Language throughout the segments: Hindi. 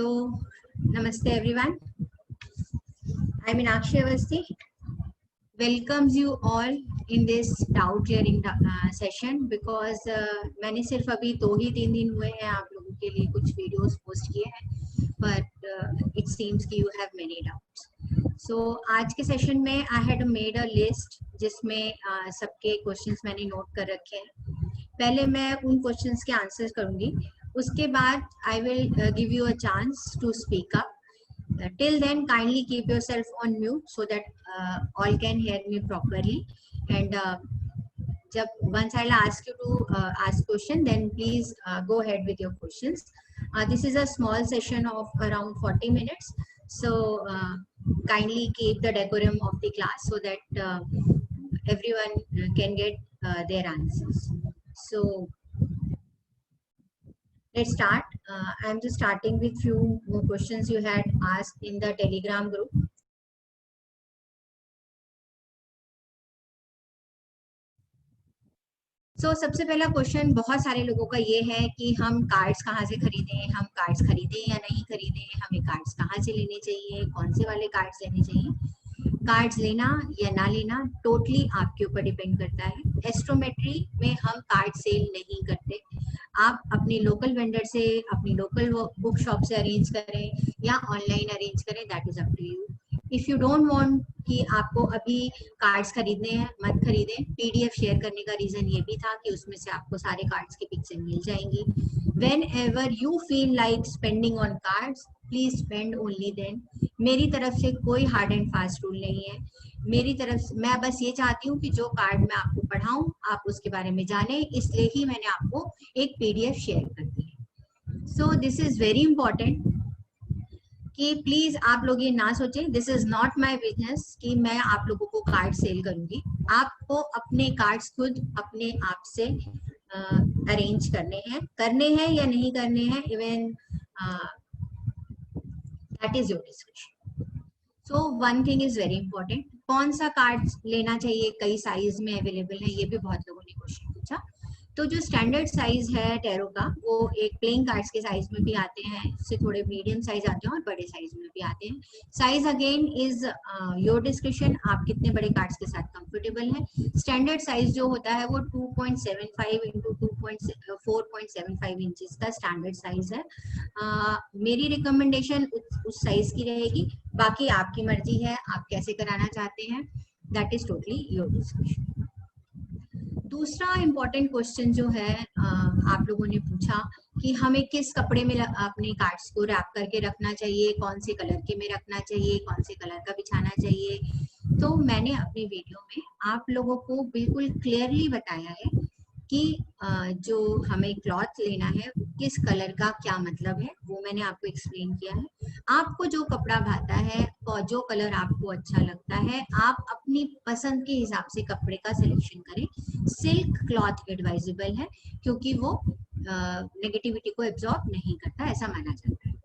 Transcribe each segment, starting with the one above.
So, Namaste everyone. I'm Meenakshi Awasthi. Welcomes you all in this doubt clearing session because मैंने सिर्फ अभी 2 ही 3 दिन हुए हैं आप लोगों के लिए कुछ वीडियोस पोस्ट किए हैं, but it seems कि you have many doubts. So आज के सेशन में I had made a list जिसमें सबके क्वेश्चंस मैंने नोट कर रखे हैं. पहले मैं उन क्वेश्चंस के आंसर्स करूंगी, उसके बाद I will give you a chance to speak up. Till then, kindly keep yourself on mute so that all can hear me properly. And once I'll ask you to ask question, then please go ahead with your questions. This is a small session of around 40 minutes. So kindly keep the decorum of the class so that everyone can get their answers. So let's start. I'm just starting with few more questions you had asked in the Telegram group. So सबसे पहला क्वेश्चन बहुत सारे लोगों का ये है कि हम कार्ड्स कहाँ से खरीदें, हम कार्ड्स खरीदें या नहीं खरीदें, हमें कार्ड्स कहाँ से लेने चाहिए, कौन से वाले कार्ड्स लेने चाहिए. कार्ड्स लेना या ना लेना टोटली आपके ऊपर डिपेंड करता है. एस्ट्रोमेट्री में हम कार्ड सेल नहीं करते. आप अपनी लोकल वेंडर से, अपनी लोकल बुक शॉप से अरेंज करें या ऑनलाइन अरेंज करें, that is up to you. If you don't want कि आपको अभी कार्ड्स खरीदने हैं, मत खरीदें. पीडीएफ शेयर करने का रीजन ये भी था कि उसमें से आपको सारे कार्ड्स की पिक्चर मिल जाएंगी. Whenever you feel like spending on cards, please spend only then. मेरी तरफ से कोई हार्ड एंड फास्ट रूल नहीं है. मेरी तरफ से मैं बस ये चाहती हूँ कि जो कार्ड मैं आपको पढ़ाऊं आप उसके बारे में जाने, इसलिए ही मैंने आपको एक पीडीएफ शेयर कर दी है. सो दिस इज वेरी इंपॉर्टेंट कि प्लीज आप लोग ये ना सोचें, this is not my business कि मैं आप लोगों को कार्ड सेल करूंगी. आपको अपने कार्ड्स खुद अपने आप से अरेंज करने हैं या नहीं करने हैं, even that is your discussion. So one thing is very important, कौन सा कार्ड लेना चाहिए, कई साइज में अवेलेबल है, ये भी बहुत लोगों ने क्वेश्चन पूछा. तो जो स्टैंडर्ड साइज है टैरो का, वो एक प्लेइंग कार्ड्स के साइज में भी आते हैं, उससे थोड़े मीडियम साइज आते हैं और बड़े साइज में भी आते हैं. Size again is your description, आप कितने बड़े कार्ड्स के साथ कंफर्टेबल हैं. स्टैंडर्ड साइज जो होता है वो 2.75 इंटू 4.75 इंचेस का स्टैंडर्ड साइज है. मेरी रिकमेंडेशन उस साइज की रहेगी, बाकी आपकी मर्जी है, आप कैसे कराना चाहते हैं, that is totally your description. दूसरा इम्पोर्टेंट क्वेश्चन जो है आप लोगों ने पूछा कि हमें किस कपड़े में अपने कार्ड्स को रैप करके रखना चाहिए, कौन से कलर के में रखना चाहिए, कौन से कलर का बिछाना चाहिए. तो मैंने अपनी वीडियो में आप लोगों को बिल्कुल क्लियरली बताया है कि जो हमें क्लॉथ लेना है किस कलर का क्या मतलब है, वो मैंने आपको एक्सप्लेन किया है. आपको जो कपड़ा भाता है और जो कलर आपको अच्छा लगता है, आप अपनी पसंद के हिसाब से कपड़े का सिलेक्शन करें. सिल्क क्लॉथ एडवाइजेबल है क्योंकि वो नेगेटिविटी को एब्जॉर्ब नहीं करता, ऐसा माना जाता है.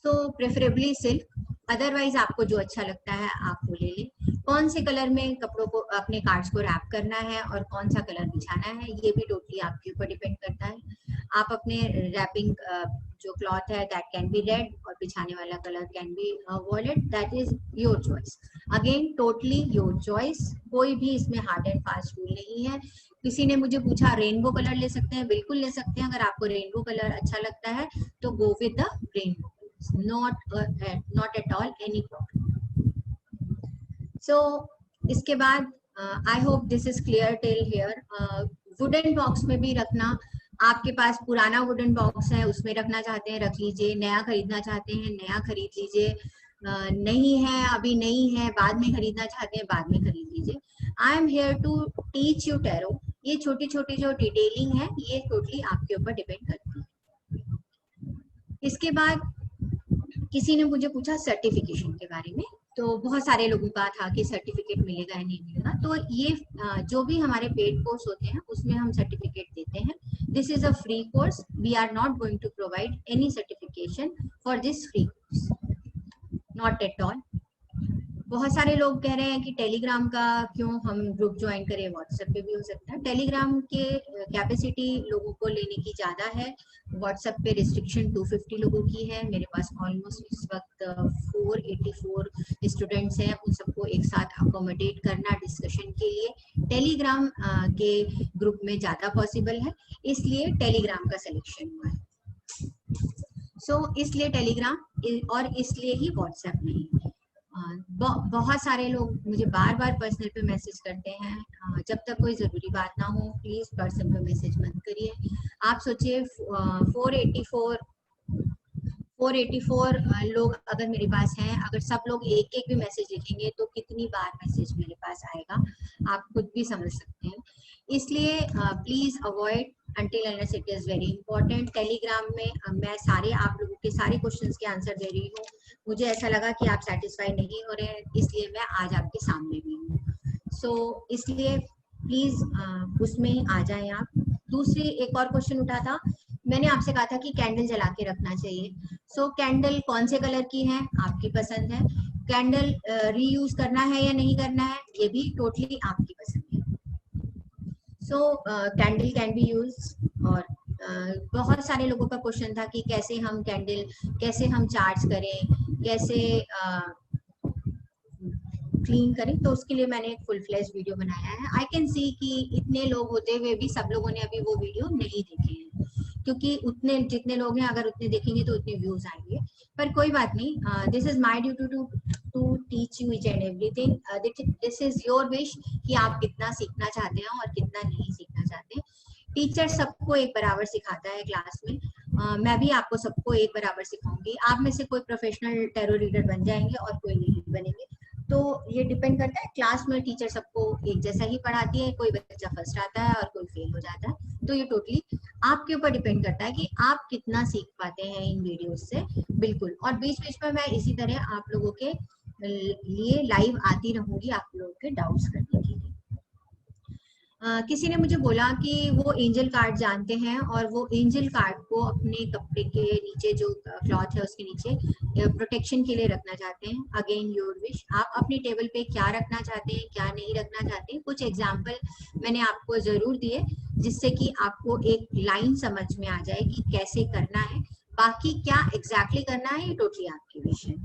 सो प्रेफरेबली सिल्क, अदरवाइज आपको जो अच्छा लगता है आप वो ले लें. कौन से कलर में कपड़ों को, अपने कार्ड्स को रैप करना है और कौन सा कलर बिछाना है, ये भी टोटली आपके ऊपर डिपेंड करता है. आप अपने रैपिंग जो क्लॉथ है दैट कैन बी रेड और बिछाने वाला colour can be violet, that is your choice. Again totally your choice, कोई भी इसमें हार्ड एंड फास्ट रूल नहीं है. किसी ने मुझे पूछा रेनबो कलर ले सकते हैं, बिल्कुल ले सकते हैं. अगर आपको रेनबो कलर अच्छा लगता है तो go with the rainbow, not at all any problem. So इसके बाद I hope this is clear till here. Wooden box में भी रखना, आपके पास पुराना वुडन बॉक्स है उसमें रखना चाहते हैं रख लीजिए, नया खरीदना चाहते हैं नया खरीद लीजिए, नहीं है अभी नहीं है बाद में खरीदना चाहते हैं बाद में खरीद लीजिए. I am here to teach you tarot. ये छोटी छोटी जो डिटेलिंग है ये टोटली आपके ऊपर डिपेंड करती है. इसके बाद किसी ने मुझे पूछा सर्टिफिकेशन के बारे में, तो बहुत सारे लोगों का था कि सर्टिफिकेट मिलेगा या नहीं मिलेगा. तो ये जो भी हमारे पेड कोर्स होते हैं उसमें हम सर्टिफिकेट देते हैं. This is a free course, we are not going to provide any certification for this free course, not at all. बहुत सारे लोग कह रहे हैं कि टेलीग्राम का क्यों हम ग्रुप ज्वाइन करें, व्हाट्सएप पे भी हो सकता है। टेलीग्राम के कैपेसिटी लोगों को लेने की ज़्यादा है, व्हाट्सएप पे रिस्ट्रिक्शन 250 लोगों की है। मेरे पास ऑलमोस्ट इस वक्त 484 स्टूडेंट्स हैं, उन सबको एक साथ अकोमोडेट करना डिस्कशन के लिए टेलीग्राम के ग्रुप में ज़्यादा पॉसिबल है, इसलिए टेलीग्राम का सिलेक्शन हुआ है। इसलिए टेलीग्राम और इसलिए ही व्हाट्सएप नहीं। बहुत सारे लोग मुझे बार बार पर्सनल पे मैसेज करते हैं, जब तक कोई ज़रूरी बात ना हो प्लीज़ पर्सनल पे मैसेज मत करिए। आप सोचिए 484 लोग अगर मेरे पास हैं, अगर सब लोग एक एक भी मैसेज लिखेंगे तो कितनी बार मैसेज मेरे पास आएगा, आप खुद भी समझ सकते हैं। इसलिए please avoid until unless it is very important। Telegram में मैं सारे आप लोगों के सारे क्वेश्चंस के आंसर दे रही हूँ। मुझे ऐसा लगा कि आप सेटिस्फाई नहीं हो रहे हैं, इसलिए मैं आज आपके सामने भी हूँ। इसलिए प्लीज उसमें आ जाएं आप। दूसरी एक और क्वेश्चन उठा था, मैंने आपसे कहा था कि कैंडल जला के रखना चाहिए। कैंडल कौन से कलर की है आपकी पसंद है, कैंडल रीयूज करना है या नहीं करना है ये भी टोटली आपकी पसंद है। Candle can be use. और बहुत सारे लोगों का क्वेश्चन था कि कैसे हम कैंडल कैसे हम चार्ज करें, कैसे क्लीन करें, तो उसके लिए मैंने एक फुल फ्लैश वीडियो बनाया है। आई कैन सी कि इतने लोग होते हुए भी सब लोगों ने अभी वो वीडियो नहीं देखे हैं, क्योंकि उतने जितने लोग हैं अगर उतने देखेंगे तो उतने व्यूज आएंगे, पर कोई बात नहीं। This is my duty to teach you each and everything. This is your wish कि आप कितना सीखना चाहते हैं और कितना नहीं सीखना चाहते हैं। टीचर सबको एक बराबर सिखाता है क्लास में। मैं भी आपको सबको एक बराबर सिखाऊंगी। आप में से कोई प्रोफेशनल टैरो रीडर बन जाएंगे और कोई नहीं बनेंगे, तो ये डिपेंड करता है। क्लास में टीचर सबको एक जैसा ही पढ़ाती है, कोई बच्चा फर्स्ट आता है और कोई फेल हो जाता है, तो ये टोटली आपके ऊपर डिपेंड करता है कि आप कितना सीख पाते हैं इन वीडियोस से। बिल्कुल, और बीच बीच में मैं इसी तरह आप लोगों के लिए लाइव आती रहूंगी आप लोगों के डाउट्स करने के लिए। किसी ने मुझे बोला कि वो एंजल कार्ड जानते हैं और वो एंजल कार्ड को अपने कपड़े के नीचे जो क्लॉथ है उसके नीचे प्रोटेक्शन के लिए रखना चाहते हैं। अगेन योर विश, आप अपनी टेबल पे क्या रखना चाहते हैं क्या नहीं रखना चाहते हैं। कुछ एग्जाम्पल मैंने आपको जरूर दिए जिससे कि आपको एक लाइन समझ में आ जाए कि कैसे करना है। बाकी क्या एग्जैक्टली करना है ये टोटली आपके विषय है।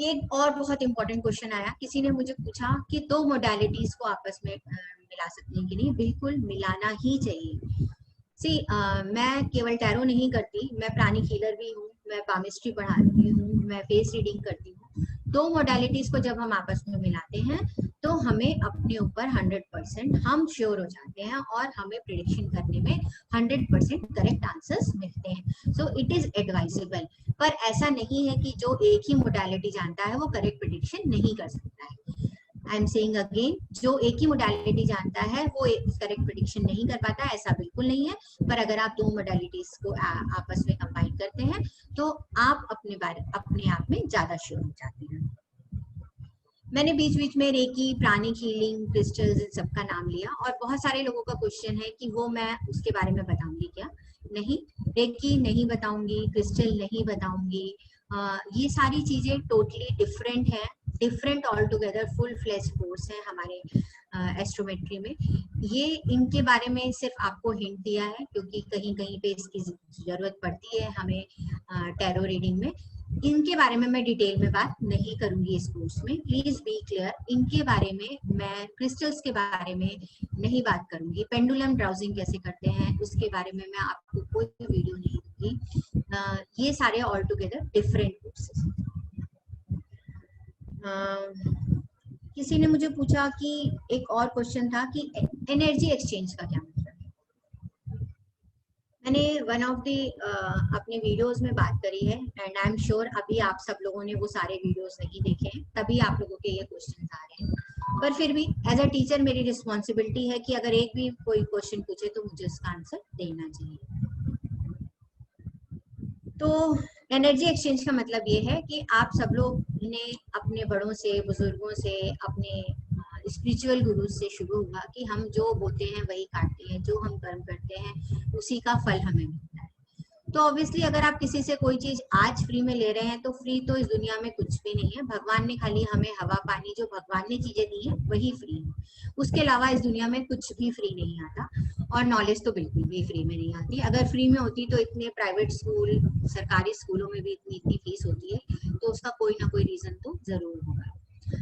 एक और बहुत इंपॉर्टेंट क्वेश्चन आया, किसी ने मुझे पूछा कि दो मोडालिटीज को आपस में मिला सकते हैं कि नहीं। बिल्कुल मिलाना ही चाहिए। मैं केवल टैरो नहीं करती, मैं प्राणिक हीलर भी हूँ, मैं पामिस्ट्री पढ़ाती हूँ, मैं फेस रीडिंग करती हूँ। दो मोडालिटीज को जब हम आपस में मिलाते हैं तो हमें अपने ऊपर 100% हम श्योर हो जाते हैं और हमें प्रिडिक्शन करने में 100% करेक्ट आंसर्स मिलते हैं। So it is advisable. पर ऐसा नहीं है कि जो एक ही मोडालिटी जानता है वो करेक्ट प्रिडिक्शन नहीं कर सकता है। आई एम सेइंग अगेन, जो एक ही मोडालिटी जानता है वो करेक्ट प्रिडिक्शन नहीं कर पाता, ऐसा बिल्कुल नहीं है। पर अगर आप दो मोडालिटीज को आपस में कंबाइन करते हैं तो आप अपने आप में ज्यादा श्योर हो जाते हैं। मैंने बीच बीच में रेकी, प्राणिक हीलिंग, क्रिस्टल्स इन सब का नाम लिया और बहुत सारे लोगों का क्वेश्चन है कि वो मैं उसके बारे में बताऊंगी क्या। नहीं, रेकी नहीं बताऊंगी, क्रिस्टल नहीं बताऊंगी। ये सारी चीजें टोटली डिफरेंट है, different all together full fledge course है हमारे एस्ट्रोमेट्री में। ये इनके बारे में सिर्फ आपको हिंट दिया है क्योंकि कहीं कहीं पे इसकी जरूरत पड़ती है हमें टैरो रीडिंग में। इनके बारे में मैं डिटेल में बात नहीं करूंगी इस कोर्स में, प्लीज बी क्लियर। इनके बारे में मैं क्रिस्टल्स के बारे में नहीं बात करूंगी, पेंडुलम ड्राउजिंग कैसे करते हैं उसके बारे में मैं आपको कोई वीडियो नहीं दूंगी। ये सारे ऑल टुगेदर डिफरेंट कोर्सेस। किसी ने मुझे पूछा कि एक और क्वेश्चन था कि एनर्जी एक्सचेंज का क्या मतलब है। मैंने वन ऑफ द अपने वीडियोस में बात करी है एंड आई एम श्योर अभी आप सब लोगों ने वो सारे वीडियोस नहीं देखे हैं, तभी आप लोगों के ये क्वेश्चन आ रहे हैं। पर फिर भी एज अ टीचर मेरी रिस्पॉन्सिबिलिटी है कि अगर एक भी कोई क्वेश्चन पूछे तो मुझे उसका आंसर देना चाहिए। तो एनर्जी एक्सचेंज का मतलब ये है कि आप सब लोग ने अपने बड़ों से, बुजुर्गों से, अपने स्पिरिचुअल गुरु से शुरू हुआ कि हम जो बोते हैं वही काटते हैं, जो हम कर्म करते हैं उसी का फल हमें मिलता है। तो ऑब्वियसली अगर आप किसी से कोई चीज आज फ्री में ले रहे हैं तो फ्री तो इस दुनिया में कुछ भी नहीं है। भगवान ने खाली हमें हवा पानी, जो भगवान ने चीजें दी है वही फ्री है। उसके अलावा इस दुनिया में कुछ भी फ्री नहीं आता, और नॉलेज तो बिल्कुल भी फ्री में नहीं आती। अगर फ्री में होती तो इतने प्राइवेट स्कूल, सरकारी स्कूलों में भी इतनी इतनी फीस होती है, तो उसका कोई ना कोई रीजन तो जरूर होगा।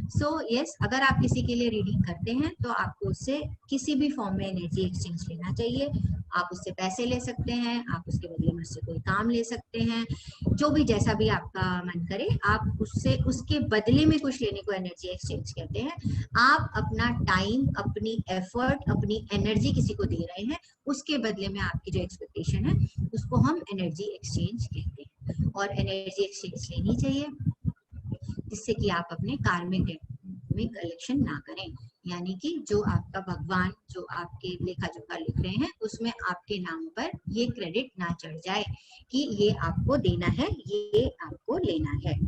सो यस, अगर आप किसी के लिए रीडिंग करते हैं तो आपको उससे किसी भी फॉर्म में एनर्जी एक्सचेंज लेना चाहिए। आप उससे पैसे ले सकते हैं, आप उसके बदले में उससे कोई काम ले सकते हैं, जो भी जैसा भी आपका मन करे आप उससे उसके बदले में कुछ लेने को एनर्जी एक्सचेंज कहते हैं। आप अपना टाइम, अपनी एफर्ट, अपनी एनर्जी किसी को दे रहे हैं, उसके बदले में आपकी जो एक्सपेक्टेशन है उसको हम एनर्जी एक्सचेंज कहते हैं। और एनर्जी एक्सचेंज लेनी चाहिए जिससे कि आप अपने कार्मिक डेट में कलेक्शन ना करें, यानी कि जो आपका भगवान जो आपके लेखा जोखा लिख रहे हैं उसमें आपके नाम पर ये क्रेडिट ना चढ़ जाए कि ये आपको देना है, ये आपको लेना है।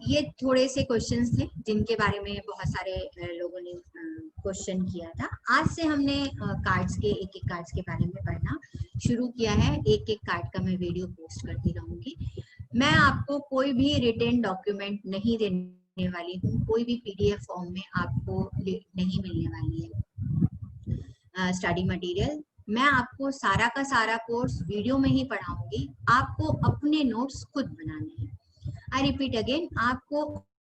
ये थोड़े से क्वेश्चंस थे जिनके बारे में बहुत सारे लोगों ने क्वेश्चन किया था। आज से हमने कार्ड्स के, एक एक कार्ड्स के बारे में पढ़ना शुरू किया है। एक एक कार्ड का मैं वीडियो पोस्ट करती रहूंगी। मैं आपको कोई भी रिटन डॉक्यूमेंट नहीं देने वाली हूँ, कोई भी पीडीएफ फॉर्म में आपको नहीं मिलने वाली है स्टडी मटेरियल। मैं आपको सारा का सारा कोर्स वीडियो में ही पढ़ाऊंगी, आपको अपने नोट्स खुद बनाने हैं। आई रिपीट अगेन, आपको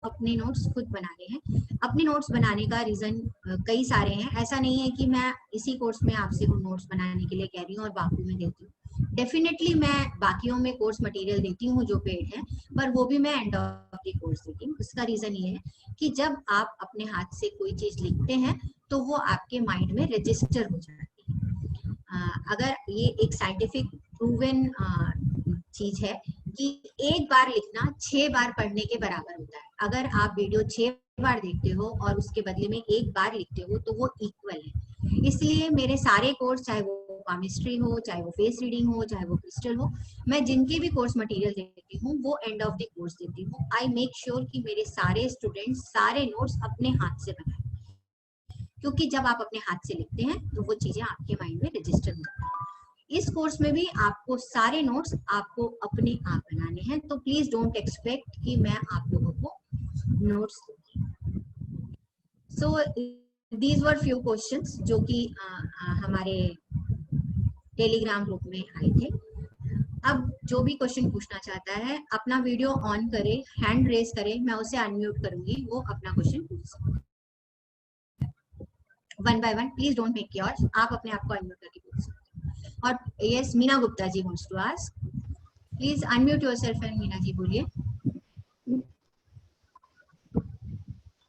अपने नोट्स खुद बनाने हैं। अपने नोट्स बनाने का रीजन कई सारे हैं। ऐसा नहीं है कि मैं इसी कोर्स में आपसे वो नोट्स बनाने के लिए कह रही हूँ और बाकी में देती हूँ। डेफिनेटली मैं बाकियों में कोर्स मटेरियल देती हूँ जो पेड है, पर वो भी मैं एंड ऑफ द कोर्स देती हूँ। इसका रीजन ये है कि जब आप अपने हाथ से कोई चीज लिखते हैं तो वो आपके माइंड में रजिस्टर हो जाती है। अगर ये एक साइंटिफिक प्रूवन चीज है कि एक बार लिखना 6 बार पढ़ने के बराबर होता है। अगर आप वीडियो 6 बार देखते हो और उसके बदले में एक बार लिखते हो तो वो इक्वल है। इसलिए मेरे सारे कोर्स, चाहे वो केमिस्ट्री हो, चाहे वो फेस रीडिंग हो, चाहे वो क्रिस्टल हो, मैं जिनके भी कोर्स मटेरियल देती हूँ वो एंड ऑफ द कोर्स देती हूँ। आई मेक श्योर कि मेरे सारे स्टूडेंट्स सारे नोट्स अपने हाथ से बनाए, क्योंकि जब आप अपने हाथ से लिखते हैं तो वो चीजें आपके माइंड में रजिस्टर होती हैं। इस कोर्स में भी आपको सारे नोट्स आपको अपने आप बनाने हैं, तो प्लीज डोंट एक्सपेक्ट कि मैं आप लोगों को नोट्स दूंगी। So these were few questions जो कि हमारे टेलीग्राम ग्रुप में आए थे। अब जो भी क्वेश्चन पूछना चाहता है अपना वीडियो ऑन करे, हैंड रेज करे, मैं उसे अनम्यूट करूंगी, वो अपना क्वेश्चन पूछ सकता है। One by one, please don't make yours, आप अपने आप को अनम्यूट करके पूछ सकते हैं। और yes, Meena Gupta ji wants to ask, please unmute yourself and Meena ji बोलिए।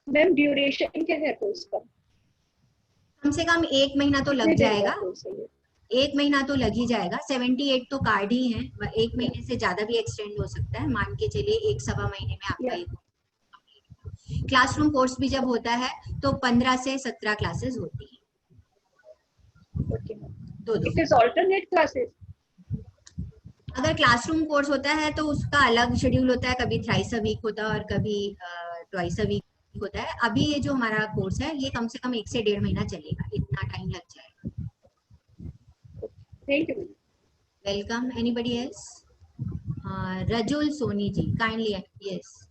मैम ड्यूरेशन क्या है कोर्स का? कम से कम 1 महीना तो लग जाएगा, 1 महीना तो लग ही जाएगा। 78 तो कार्ड ही है, 1 महीने से ज्यादा भी एक्सटेंड हो सकता है। मान के चलिए 1 सवा महीने में आपका एक क्लासरूम कोर्स भी जब होता है तो 15 से 17 क्लासेस होती है। दो इट इज ऑल्टरनेट क्लासेस। अगर क्लासरूम कोर्स होता है तो उसका अलग शेड्यूल होता है, कभी थ्राइस अ वीक होता है और कभी ट्वाइस अ वीक होता है। अभी ये जो हमारा कोर्स है ये कम से कम 1 से 1.5 महीना चलेगा, इतना टाइम लग जाएगा। Thank you. Welcome. Anybody else? Rajul Soni ji, kindly yes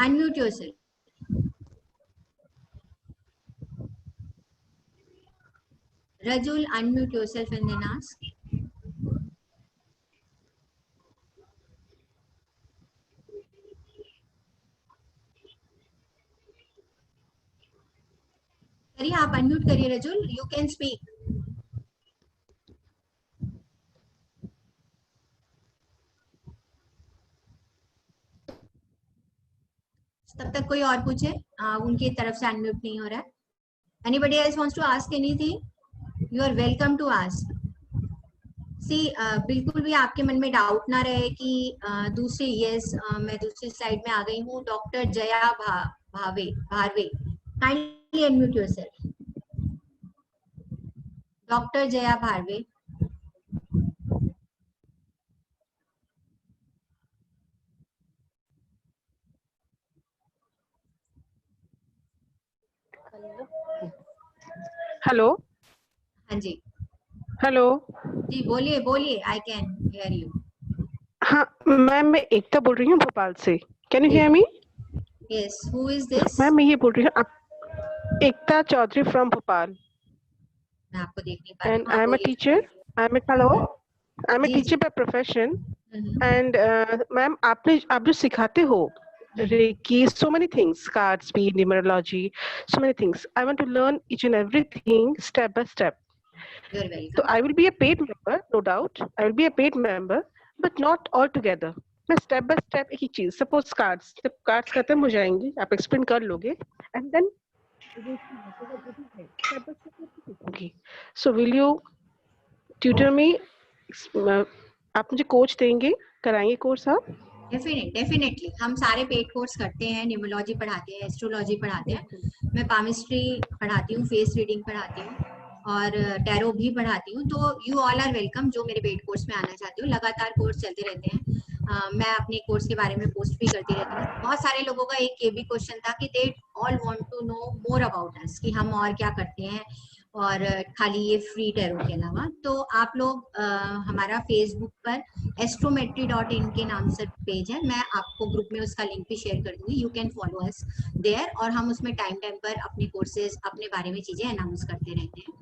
unmute yourself. Rajul, unmute yourself and then ask. करिए, आप अनम्यूट करिए रजुल, यू कैन स्पीक। तब तक कोई और पूछे, उनकी तरफ से अनम्यूट नहीं हो रहा है। Anybody else wants to ask anything? You are welcome to ask. सी बिल्कुल भी आपके मन में डाउट ना रहे कि दूसरे, यस मैं दूसरी साइड में आ गई हूँ। Doctor Jaya Bhave Bharve, kindly unmute yourself. Doctor Jaya Bharve. Hello. हाँ जी। हेलो। जी बोलिए बोलिए, आई कैन हियर यू। हाँ मैम, मैं एकता बोल रही हूँ भोपाल से। Can you hear me? Yes, who is this? Ma'am मैं ये बोल रही हूँ, आप एकता चौधरी फ्रॉम भोपाल मैं आपको देख नहीं पा रही एंड हूँ, हाँ आई एम अ बोलिए। Teacher. I am hello, I am a जी जी। Teacher by profession hmm, and ma'am आप जो सिखाते हो reiki, so many things, card speed, numerology, so many things. I want to learn each and everything step by step. You are So welcome. I will be a paid member, no doubt. I will be a paid member, but not all together. मैं स्टेप बाय स्टेप एक ही चीज, सपोज कार्ड्स, जब कार्ड्स खत्म हो जाएंगे आप एक्सप्लेन कर लोगे and then step by step सीखूंगी। So will you tutor me? आप मुझे कोच देंगे, कराएंगे कोर्स आप? डेफिनेटली हम सारे पेड कोर्स करते हैं, न्यूमरोलॉजी पढ़ाते हैं, एस्ट्रोलॉजी पढ़ाते हैं, मैं पामिस्ट्री पढ़ाती हूँ, फेस रीडिंग पढ़ाती हूँ और टैरो भी पढ़ाती हूँ। तो यू ऑल आर वेलकम जो मेरे पेड कोर्स में आना चाहते हो। लगातार कोर्स चलते रहते हैं। मैं अपने कोर्स के बारे में पोस्ट भी करती रहती हूँ। बहुत सारे लोगों का एक ये भी क्वेश्चन था कि they all want to know more about us, कि हम और क्या करते हैं और खाली ये फ्री टैरो के अलावा। तो आप लोग हमारा फेसबुक पर astrometry.in के नाम से पेज है, मैं आपको ग्रुप में उसका लिंक भी शेयर कर दूंगी। You can follow us there, और हम उसमें टाइम टाइम पर अपने कोर्सेज, अपने बारे में चीजें अनाउंस करते रहते हैं,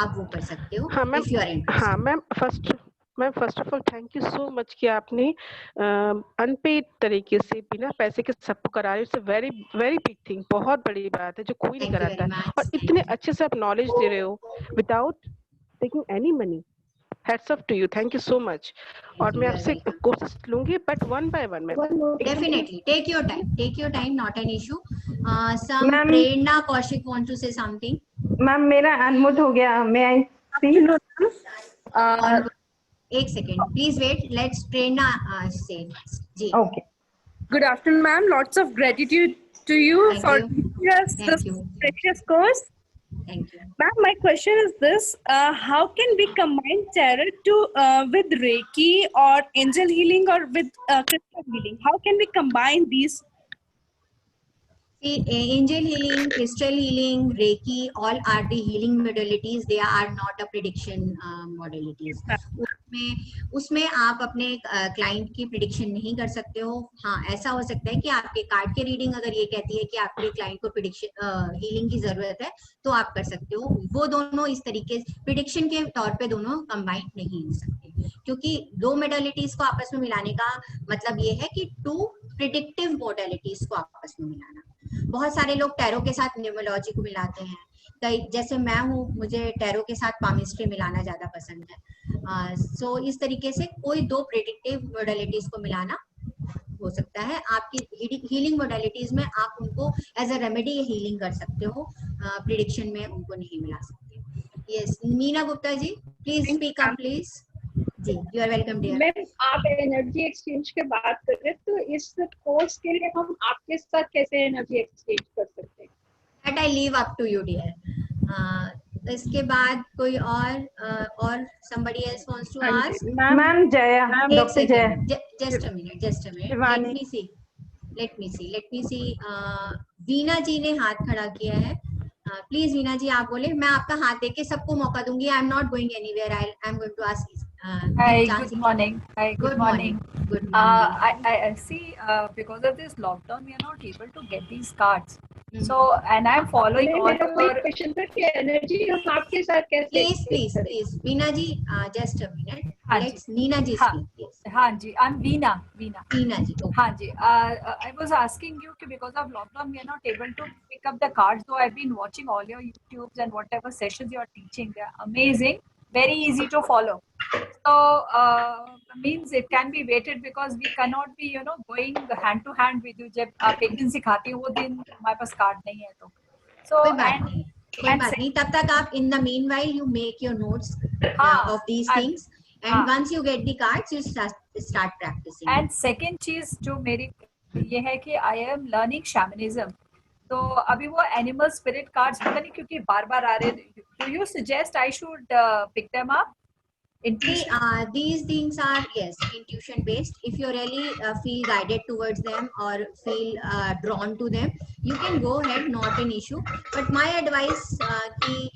आप वो कर सकते हो हाँ मैम। इफ यू आर हाँ interested. Ma'am first of all thank you so much कि आपने अनपेड तरीके से बिना पैसे के सबको करा रहे हो। वेरी वेरी बिग थिंग, बहुत बड़ी बात है जो कोई नहीं थैंक यू कराता वेरी है, और मच, इतने थैंक यू। अच्छे से आप नॉलेज दे रहे हो without taking any money. Hats off to you, thank you so much. और मैं यू आर आपसे वेलकम। कोशिश लूंगी, but one by one ma'am, एकदम। Definitely take your time, not an issue. Some ma'am Prerna Kaushik want to say something. Ma'am मेरा अनम्यूट हो गया, मैं आई सी नो। On एक second please wait, let's Prerna से जी। Okay, good afternoon ma'am, lots of gratitude to you thank for you, teaching us thank this you, precious course. Thank you. Ma'am, my question is this: how can we combine tarot to with Reiki or angel healing or with crystal healing? How can we combine these? See, angel healing, crystal healing, Reiki, all are the healing modalities. They are not a prediction modalities. उसमें आप अपने क्लाइंट की प्रिडिक्शन नहीं कर सकते हो। हाँ, ऐसा हो सकता है कि आपके कार्ड की रीडिंग अगर ये कहती है कि आपके क्लाइंट को प्रिडिक्शन हीलिंग की जरूरत है, तो आप कर सकते हो। वो दोनों इस तरीके प्रिडिक्शन के तौर पे दोनों कंबाइन नहीं हो सकते, क्योंकि दो मोडालिटीज को आपस में मिलाने का मतलब ये है कि टू प्रिडिक्टिव मोडालिटीज को आपस में मिलाना। बहुत सारे लोग टैरो के साथ न्यूमरोलॉजी को मिलाते हैं, कई जैसे मैं हूँ, मुझे टैरो के साथ पामिस्ट्री मिलाना ज्यादा पसंद है। सो इस तरीके से कोई दो प्रेडिक्टिव मोडालिटीज को मिलाना हो सकता है। आपकी हीलिंग मोडालिटीज में आप उनको एज अ रेमेडी हीलिंग कर सकते हो, प्रिडिक्शन में उनको नहीं मिला सकते। Yes, Meena Gupta ji please speak up please. जी, you are welcome dear. Ma'am, आप एनर्जी एक्सचेंज की बात कर रहे हैं, तो इस कोर्स के लिए हम आपके साथ कैसे एनर्जी एक्सचेंज कर सकते हैं? That I leave up to you, dear. तो इसके बाद कोई और somebody else wants to ask? Ma'am Jaya, एक doctor Jaya. Second, just a minute. Let me see. Veena ji ने हाथ खड़ा किया है। प्लीज वीना जी आप बोले, मैं आपका हाथ देके सबको मौका दूंगी। I am not going anywhere, I am going to ask. Hi, good morning. Hi, good morning. Good morning. I see because of this lockdown, we are not able to get these cards. Mhm. So, and I'm following all मेरा कोई your. क्वेश्चन था कि एनर्जी हम आपके साथ कैसे Please, Veena ji, just a minute. हाँ जी, Let's Neena ji हाँ, speak. Yes. हाँ जी, I'm Veena. Veena ji, okay. हाँ जी, I was asking you कि because of lockdown we are not able to pick up the cards. So I've been watching all your YouTubes and whatever sessions you are teaching. They are amazing, very easy to follow. So means it can be waited because we cannot be going hand to hand with you. जब आप एक दिन सिखाती हो वो दिन हमारे पास कार्ड नहीं है तो. So कोई बात नहीं, तब तक आप in the meanwhile you make your notes of these things, and once you get the cards you start practicing. And second चीज जो मेरी ये है कि I am learning shamanism. तो अभी वो animal spirit cards पता नहीं क्योंकि बार-बार आ रहे हैं. Do you suggest I should pick them up? Intuition? These things are, yes, intuition based. If you really feel guided towards them or feel drawn to them, you can go ahead, not an issue. But my advice ki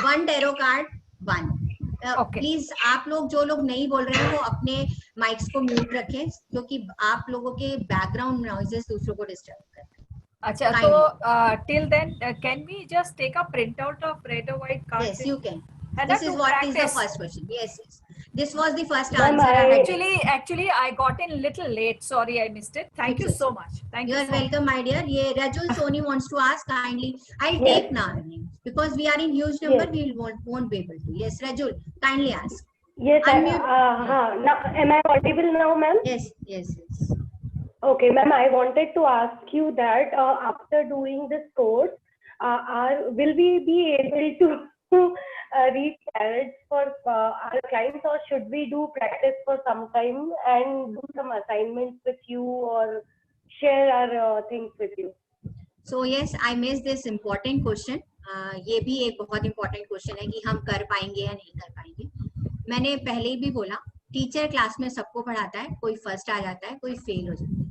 one tarot card, one. Okay. Please आप लोग जो लोग नहीं बोल रहे हैं वो अपने माइक्स को म्यूट रखें, क्योंकि आप लोगों के बैकग्राउंड नॉइजेस दूसरों को डिस्टर्ब कर रहे हैं. अच्छा, so till then, can we just take a printout of red or white cards? Yes, you can. And This is to what practice. is the first question. Yes, yes. This was the first Ma'am, answer I had. Actually, I got in little late. Sorry, I missed it. Thank you It's so okay. much. Thank You you are so much. welcome, my dear. Ye Rajul Soni wants to ask kindly. I'll Yes. take now because we are in huge number. Yes. We won't be able to. Yes, Rajul, kindly ask. Yes, Unmute. now, am I audible now, ma'am? Yes, yes, yes. Okay, ma'am, I wanted to ask you that after doing this course, will we be able to read carrots for our clients, or should we do practice for some time and do some assignments with you or share our things with you? So yes, I missed this important question. ये भी एक बहुत important question है कि हम कर पाएंगे या नहीं कर पाएंगे. मैंने पहले भी बोला, टीचर क्लास में सबको पढ़ाता है, कोई फर्स्ट आ जाता है, कोई फेल हो जाता है.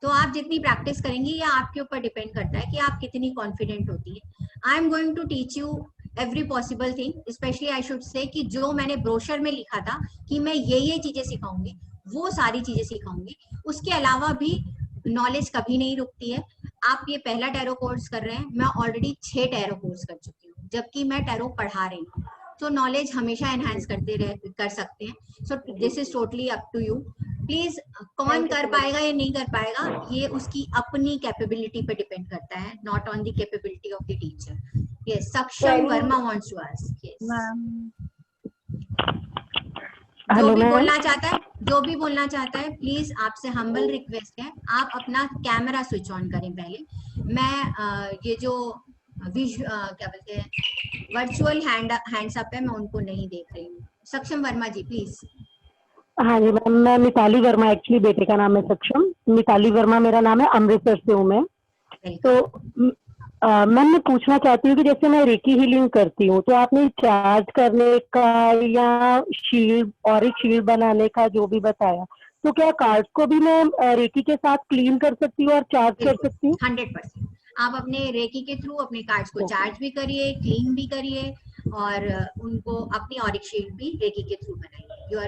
तो आप जितनी प्रैक्टिस करेंगी या आपके ऊपर डिपेंड करता है कि आप कितनी कॉन्फिडेंट होती है. I am going to teach you every possible thing. Specially I should say कि जो मैंने ब्रोशर में लिखा था कि मैं ये चीजें सिखाऊंगी, वो सारी चीजें सिखाऊंगी. उसके अलावा भी नॉलेज कभी नहीं रुकती है. आप ये पहला टैरो कोर्स कर रहे हैं, मैं ऑलरेडी 6 टैरो कोर्स कर चुकी हूँ, जबकि मैं टैरो पढ़ा रही हूँ. तो नॉलेज हमेशा एनहांस कर सकते हैं. So this is totally up to you. Please कौन कर पाएगा या नहीं कर पाएगा ये उसकी अपनी कैपेबिलिटी पे डिपेंड करता है, not on the capability of the teacher. Yes, Saksham Verma wants to ask. Yes ma'am. जो भी बोलना चाहता है प्लीज आपसे हम्बल रिक्वेस्ट है, आप अपना कैमरा स्विच ऑन करें पहले. मैं ये जो क्या बोलते हैं वर्चुअल हैंड्स अप है, मैं उनको नहीं देख रही हूँ. सक्षम वर्मा जी प्लीज. हाँ जी मैम, मैं मिताली वर्मा, एक्चुअली बेटे का नाम है सक्षम. मिताली वर्मा मेरा नाम है, अमृतसर से हूँ मैं. तो मैम मैं पूछना चाहती हूँ कि जैसे मैं रेकी हीलिंग करती हूँ, तो आपने चार्ज करने का या शील्ड और एक शील्ड बनाने का जो भी बताया, तो क्या कार्ड को भी मैं रेकी के साथ क्लीन कर सकती हूँ और चार्ज कर सकती हूँ? 100%. आप अपने रेकी के थ्रू अपने कार्ड्स को चार्ज भी करिए, क्लीन भी करिए, और उनको अपनी ऑरिक शील्ड भी रेकी के थ्रू बनाइए. You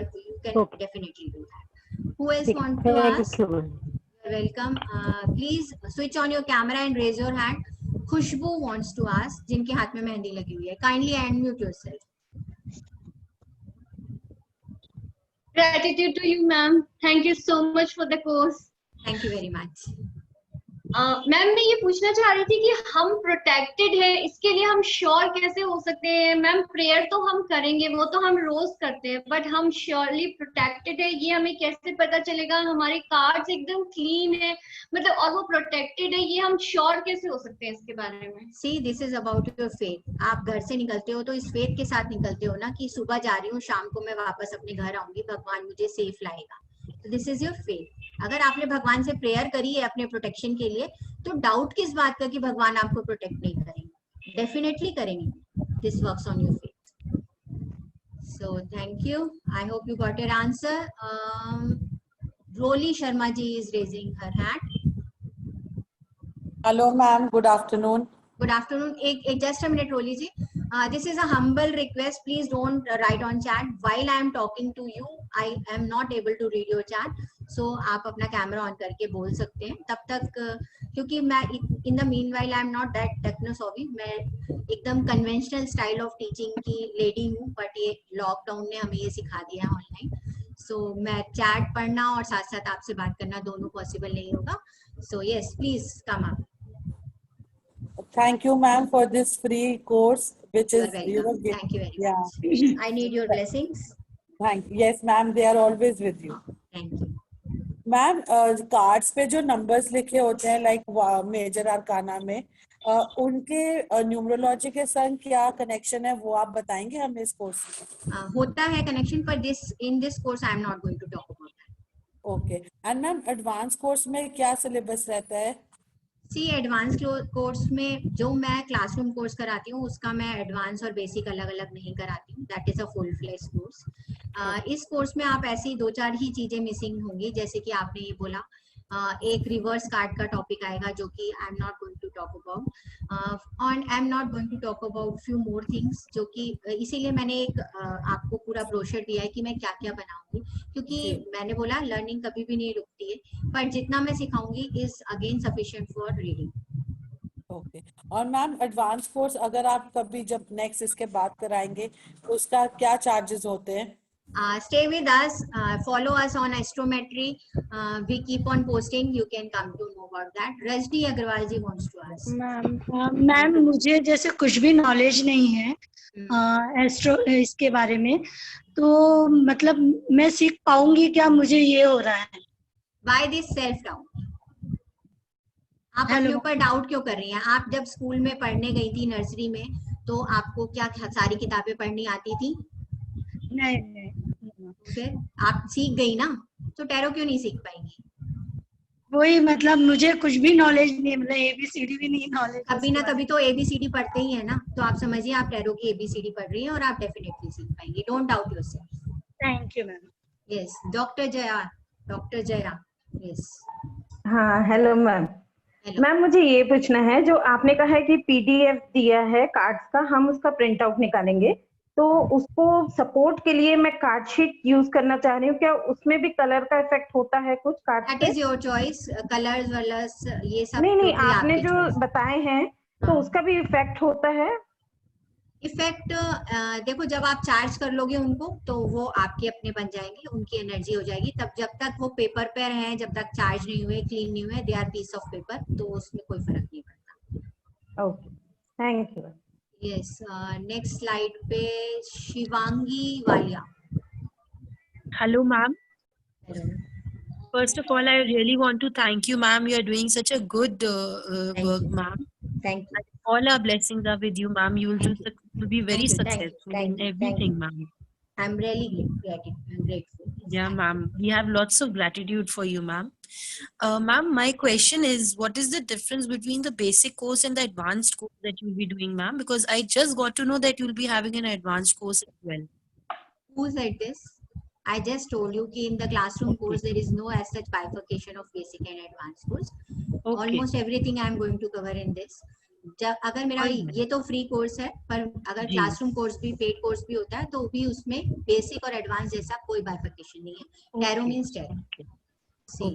can definitely do that. Who else want to ask? Welcome. Please switch on your camera and raise your hand. Khushboo wants to ask, जिनके हाथ में मेहंदी लगी हुई है. Kindly unmute yourself. Gratitude to you, ma'am. Thank you so much for the course. Thank you very much. Ma'am मैं ये पूछना चाह रही थी कि हम प्रोटेक्टेड है, इसके लिए हम श्योर कैसे हो सकते हैं? मैम प्रेयर तो हम करेंगे, वो तो हम रोज करते हैं, बट हम श्योरली प्रोटेक्टेड है ये हमें कैसे पता चलेगा? हमारे कार्ड्स एकदम क्लीन है मतलब, और वो प्रोटेक्टेड है, ये हम श्योर कैसे हो सकते हैं इसके बारे में? See this is about your faith. आप घर से निकलते हो तो इस फेथ के साथ निकलते हो ना कि सुबह जा रही हूँ, शाम को मैं वापस अपने घर आऊंगी, भगवान मुझे सेफ लाएगा. This is your faith. अगर आपने भगवान से प्रेयर करी है अपने प्रोटेक्शन के लिए, तो डाउट किस बात का कि भगवान आपको प्रोटेक्ट नहीं करेंगे? डेफिनेटली करेंगे. This works on your faith. So thank you. I hope you got your answer. Roli Sharma ji is raising her hand. Hello ma'am, good afternoon. Good afternoon. Just a minute, Roli ji. This is a humble request. Please don't write on chat. While I am talking to you, I am not able to read your chat. So आप अपना कैमरा ऑन करके बोल सकते हैं तब तक, क्योंकि मैं in the meanwhile I am not that techno-savvy. मैं एकदम conventional style of teaching की लेडी हूँ, बट ये लॉकडाउन ने हमें ये सिखा दिया है ऑनलाइन. So मैं चैट पढ़ना और साथ साथ आपसे बात करना दोनों पॉसिबल नहीं होगा. So yes, please come up. Thank you, ma'am, for this free course, which You is are welcome. Thank you very yeah. much. I need your blessings. Yes, ma'am, they are always with you. Thank you. Ma'am cards पे जो नंबर्स लिखे होते हैं लाइक मेजर आर्काना में, उनके न्यूमरोलॉजी के संग क्या कनेक्शन है वो आप बताएंगे हमें इस कोर्स में? होता है कनेक्शन, पर in this course I am not going to talk about that. Okay. And ma'am advance course में क्या सिलेबस रहता है? सी एडवांस कोर्स में जो मैं क्लासरूम कोर्स कराती हूँ उसका मैं एडवांस और बेसिक अलग अलग नहीं कराती हूँ. That is a full fledge course. इस कोर्स में आप ऐसी 2-4 ही चीजें मिसिंग होंगी, जैसे कि आपने ये बोला एक रिवर्स कार्ड का टॉपिक आएगा जो कि I am not going to talk about, और I am not going to talk about few more things, जो कि इसीलिए मैंने एक आपको पूरा ब्रोशर दिया है कि मैं क्या क्या बनाऊंगी, क्योंकि मैंने बोला लर्निंग कभी भी नहीं रुकती है, पर जितना मैं सिखाऊंगी is again sufficient for reading. Okay और मैम एडवांस कोर्स अगर आप कभी जब नेक्स्ट इसके बाद कराएंगे तो उसका क्या चार्जेस होते हैं? Stay with us, follow us on Astrometry, we keep on posting, you can come to know about that. Rajni Agrawal ji wants to ask. Ma'am मुझे जैसे कुछ भी नॉलेज नहीं है एस्ट्रो इसके बारे में, तो मतलब मैं सीख पाऊंगी क्या? मुझे ये हो रहा है। Why this self doubt? आप अपने ऊपर डाउट क्यों कर रही हैं? आप जब स्कूल में पढ़ने गई थी नर्सरी में, तो आपको क्या सारी किताबें पढ़नी आती थी? नहीं। फिर आप सीख गई ना, तो टैरो क्यों नहीं सीख पाएंगी? वही मतलब मुझे कुछ भी नॉलेज नहीं, मतलब ABCD भी नहीं नॉलेज। कभी ना कभी तो ABCD पढ़ते ही है ना, तो आप समझिए आप टैरो की ABCD पढ़ रही हैं और आप डेफिनेटली सीख पाएंगी। Don't doubt yourself. Thank you ma'am. Yes, doctor Jaya. Yes. हाँ, हेलो मैम। मैम मुझे ये पूछना है, जो आपने कहा है कि PDF दिया है कार्ड्स का, हम उसका प्रिंट आउट निकालेंगे, तो उसको सपोर्ट के लिए मैं कार्ड शीट यूज करना चाह रही हूँ, क्या उसमें भी कलर का इफेक्ट होता है कुछ card? That is your choice, colours वलर्स ये सब नहीं, आपने जो बताए हैं तो उसका भी इफेक्ट होता है? इफेक्ट देखो, जब आप चार्ज कर लोगे उनको तो वो आपके अपने बन जाएंगे, उनकी एनर्जी हो जाएगी, तब जब तक वो पेपर पर हैं, जब तक चार्ज नहीं हुए, क्लीन नहीं हुए, they are piece of paper, तो उसमें कोई फर्क नहीं पड़ता। Okay, thank you. Yes, next slide पे Shivangi Walia. Hello, ma'am. First of all, I really want to thank you, ma'am. You are doing such a good work, ma'am. Thank you. All our blessings are with you, ma'am. You will be very successful in everything, ma'am. I'm really grateful. Yeah, ma'am. We have lots of gratitude for you, ma'am. Ma'am, my question is, what is the difference between the basic course and the advanced course that you'll be doing, ma'am? Because I just got to know that you'll be having an advanced course as well. Who said this? I just told you कि in the classroom course there is no as such bifurcation of basic and advanced course. Okay. Almost everything I am going to cover in this. जब अगर मेरा ये तो फ्री कोर्स है, पर अगर क्लासरूम कोर्स भी पेड कोर्स भी होता है तो भी उसमें बेसिक और एडवांस जैसा कोई बाइफिकेशन नहीं है। Tarot means tarot. See,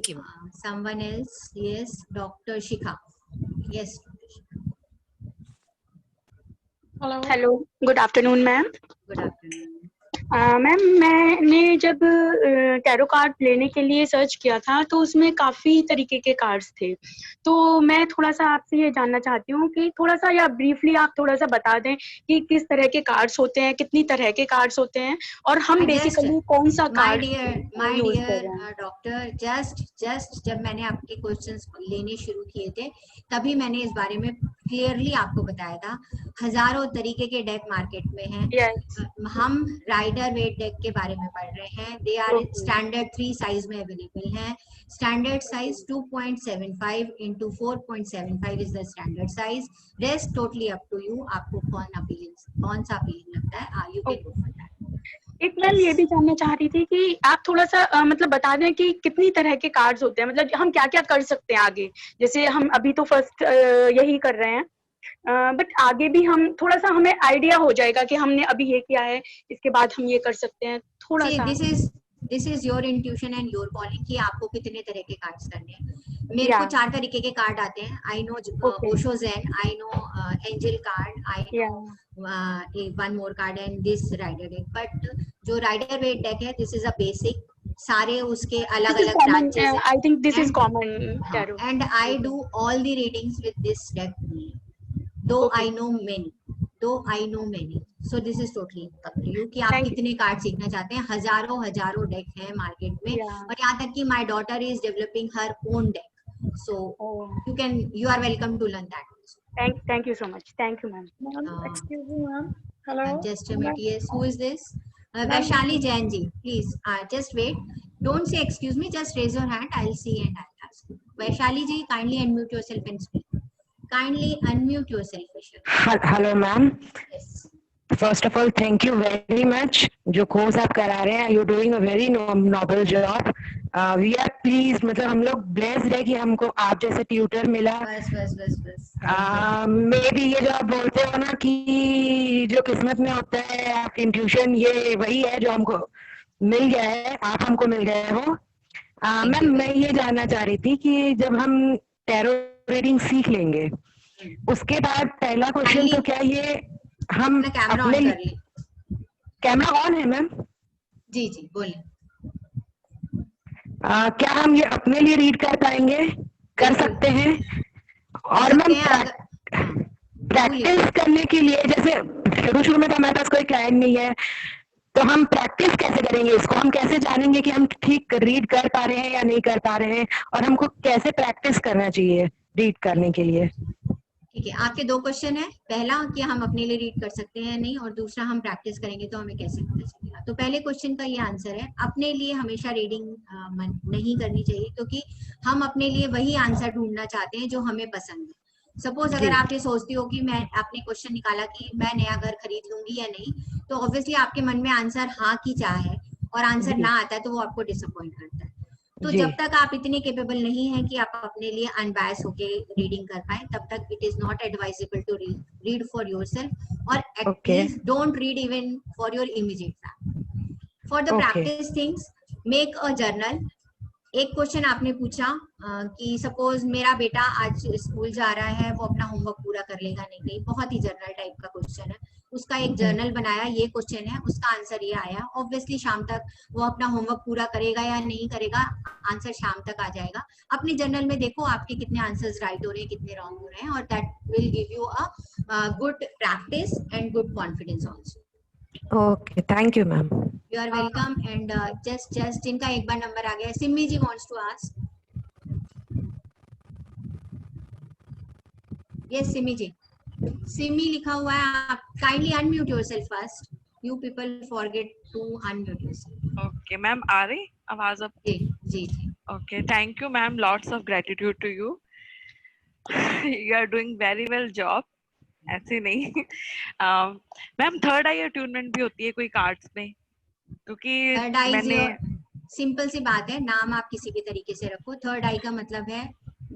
someone else? Yes, Dr. Shikha. Yes. Hello. Good afternoon, ma'am. Good afternoon. Ma'am मैंने जब टैरो कार्ड लेने के लिए सर्च किया था तो उसमें काफ़ी तरीके के कार्ड्स थे, तो मैं थोड़ा सा आपसे ये जानना चाहती हूँ कि थोड़ा सा या ब्रीफली आप थोड़ा सा बता दें कि किस तरह के कार्ड्स होते हैं, कितनी तरह के कार्ड्स होते हैं, और हम बेसिकली कौन सा कार्ड यूज कर रहे हैं। डॉक्टर, जस्ट जब मैंने आपके क्वेश्चंस लेने शुरू किए थे तभी मैंने इस बारे में क्लियरली आपको बताया था। हजारों तरीके के डेक मार्केट में हैं। Yes. हम राइडर वेट डेक के बारे में पढ़ रहे हैं। दे आर स्टैंडर्ड 3 साइज में अवेलेबल हैं। Standard size 2.75 into 4.75 is the standard size. Rest totally up to you, आपको कौन सा अपीलिंग लगता है, you can go for that. एक मैम ये भी जानना चाह रही थी कि आप थोड़ा सा मतलब बता दें कि कितनी तरह के कार्ड्स होते हैं, मतलब हम क्या क्या कर सकते हैं आगे। जैसे हम अभी तो फर्स्ट यही कर रहे हैं, बट आगे भी हम थोड़ा सा हमें आइडिया हो जाएगा कि हमने अभी ये किया है, इसके बाद हम ये कर सकते हैं थोड़ा सा। This is your intuition and your calling कि आपको कितने तरह के कार्ड्स करने हैं। मेरे को 4 तरीके के कार्ड आते हैं। I know Osho zen, I know angel card, I know one more card and this rider deck. But जो राइडर वेट डेक है, दिस इज अ बेसिक, सारे उसके अलग अलग ब्रांचेस हैं। I think this is common tarot, and I do all the readings with this deck though I know many, so this is totally up to you कि आप कितने कार्ड सीखना चाहते हैं। हजारों डेक हैं मार्केट में, और यहाँ तक कि my daughter is developing her own deck, so you are welcome to learn that. Thank you so much. Thank you, ma'am. Excuse me, ma'am. Hello. Just a minute. Yes, who is this? Vaishali Jain ji, please just wait. Don't say excuse me. Just raise your hand. I'll see and I'll ask. Vaishali ji, kindly unmute yourself and speak. Kindly unmute yourself, Vaishali. Hello, ma'am. Yes. First of all, thank you very much. जो कोर्स आप करा रहे हैं, you're doing a very noble job. We are please, मतलब हम लोग ब्लेस्ड है कि हमको आप जैसे ट्यूटर मिला। बस बस बस बस मे बी ये जो आप बोलते हो ना कि जो किस्मत में होता है, आप इंट्यूशन, ये वही है जो हमको मिल गया है, आप हमको मिल गए हो। मैम मैं ये जानना चाह रही थी कि जब हम टैरो रीडिंग सीख लेंगे उसके बाद पहला क्वेश्चन तो क्या ये हम अपने कैमरा ऑन है मैम? जी जी बोलिए। क्या हम ये अपने लिए रीड कर पाएंगे, कर सकते हैं? और मैम प्रैक्टिस करने के लिए, जैसे शुरू में तो हमारे पास कोई क्लाइंट नहीं है, तो हम प्रैक्टिस कैसे करेंगे इसको? हम कैसे जानेंगे कि हम ठीक रीड कर पा रहे हैं या नहीं कर पा रहे हैं, और हमको कैसे प्रैक्टिस करना चाहिए रीड करने के लिए? ठीक है, आपके दो क्वेश्चन है, पहला कि हम अपने लिए रीड कर सकते हैं नहीं, और दूसरा हम प्रैक्टिस करेंगे तो हमें कैसे पता चलेगा। तो पहले क्वेश्चन का ये आंसर है, अपने लिए हमेशा रीडिंग नहीं करनी चाहिए, क्योंकि हम अपने लिए वही आंसर ढूंढना चाहते हैं जो हमें पसंद है। सपोज अगर आप ये सोचती हो कि मैं, आपने क्वेश्चन निकाला कि मैं नया घर खरीद लूंगी या नहीं, तो ऑब्वियसली आपके मन में आंसर हाँ की चाह है, और आंसर ना आता है तो वो आपको डिसअपॉइंट करता है। तो जब तक आप इतने केपेबल नहीं हैं कि आप अपने लिए अनबायस होके रीडिंग कर पाए, तब तक it is not advisable to read for yourself, और at least don't read even for your immediate family. For the practice things, make a journal. एक क्वेश्चन आपने पूछा कि सपोज मेरा बेटा आज स्कूल जा रहा है, वो अपना होमवर्क पूरा कर लेगा नहीं, बहुत ही जनरल टाइप का क्वेश्चन है, उसका एक जर्नल बनाया, ये क्वेश्चन है, उसका आंसर ये आया। ऑब्वियसली शाम तक वो अपना होमवर्क पूरा करेगा या नहीं करेगा, आंसर शाम तक आ जाएगा। अपने जर्नल में देखो आपके कितने आंसर्स राइट हो रहे हैं, कितने रॉन्ग हो रहे हैं, और that will give you a good practice and good confidence also. Okay, thank you ma'am. You are welcome. And just जिनका एक बार नंबर आ गया, Simi ji wants to ask. Yes Simi ji, Simi लिखा हुआ है, आप kindly unmute yourself first, you people forget to unmute yourself. Okay ma'am, आ रही आवाज अब? जी जी जी। Okay, thank you ma'am, lots of gratitude to you, you are doing very well job. ऐसे नहीं मैम, थर्ड आई अट्यूनमेंट भी होती है कोई कार्ड्स में? क्योंकि मैंने सिंपल सी बात है, नाम आप किसी भी तरीके से रखो। थर्ड आई का मतलब है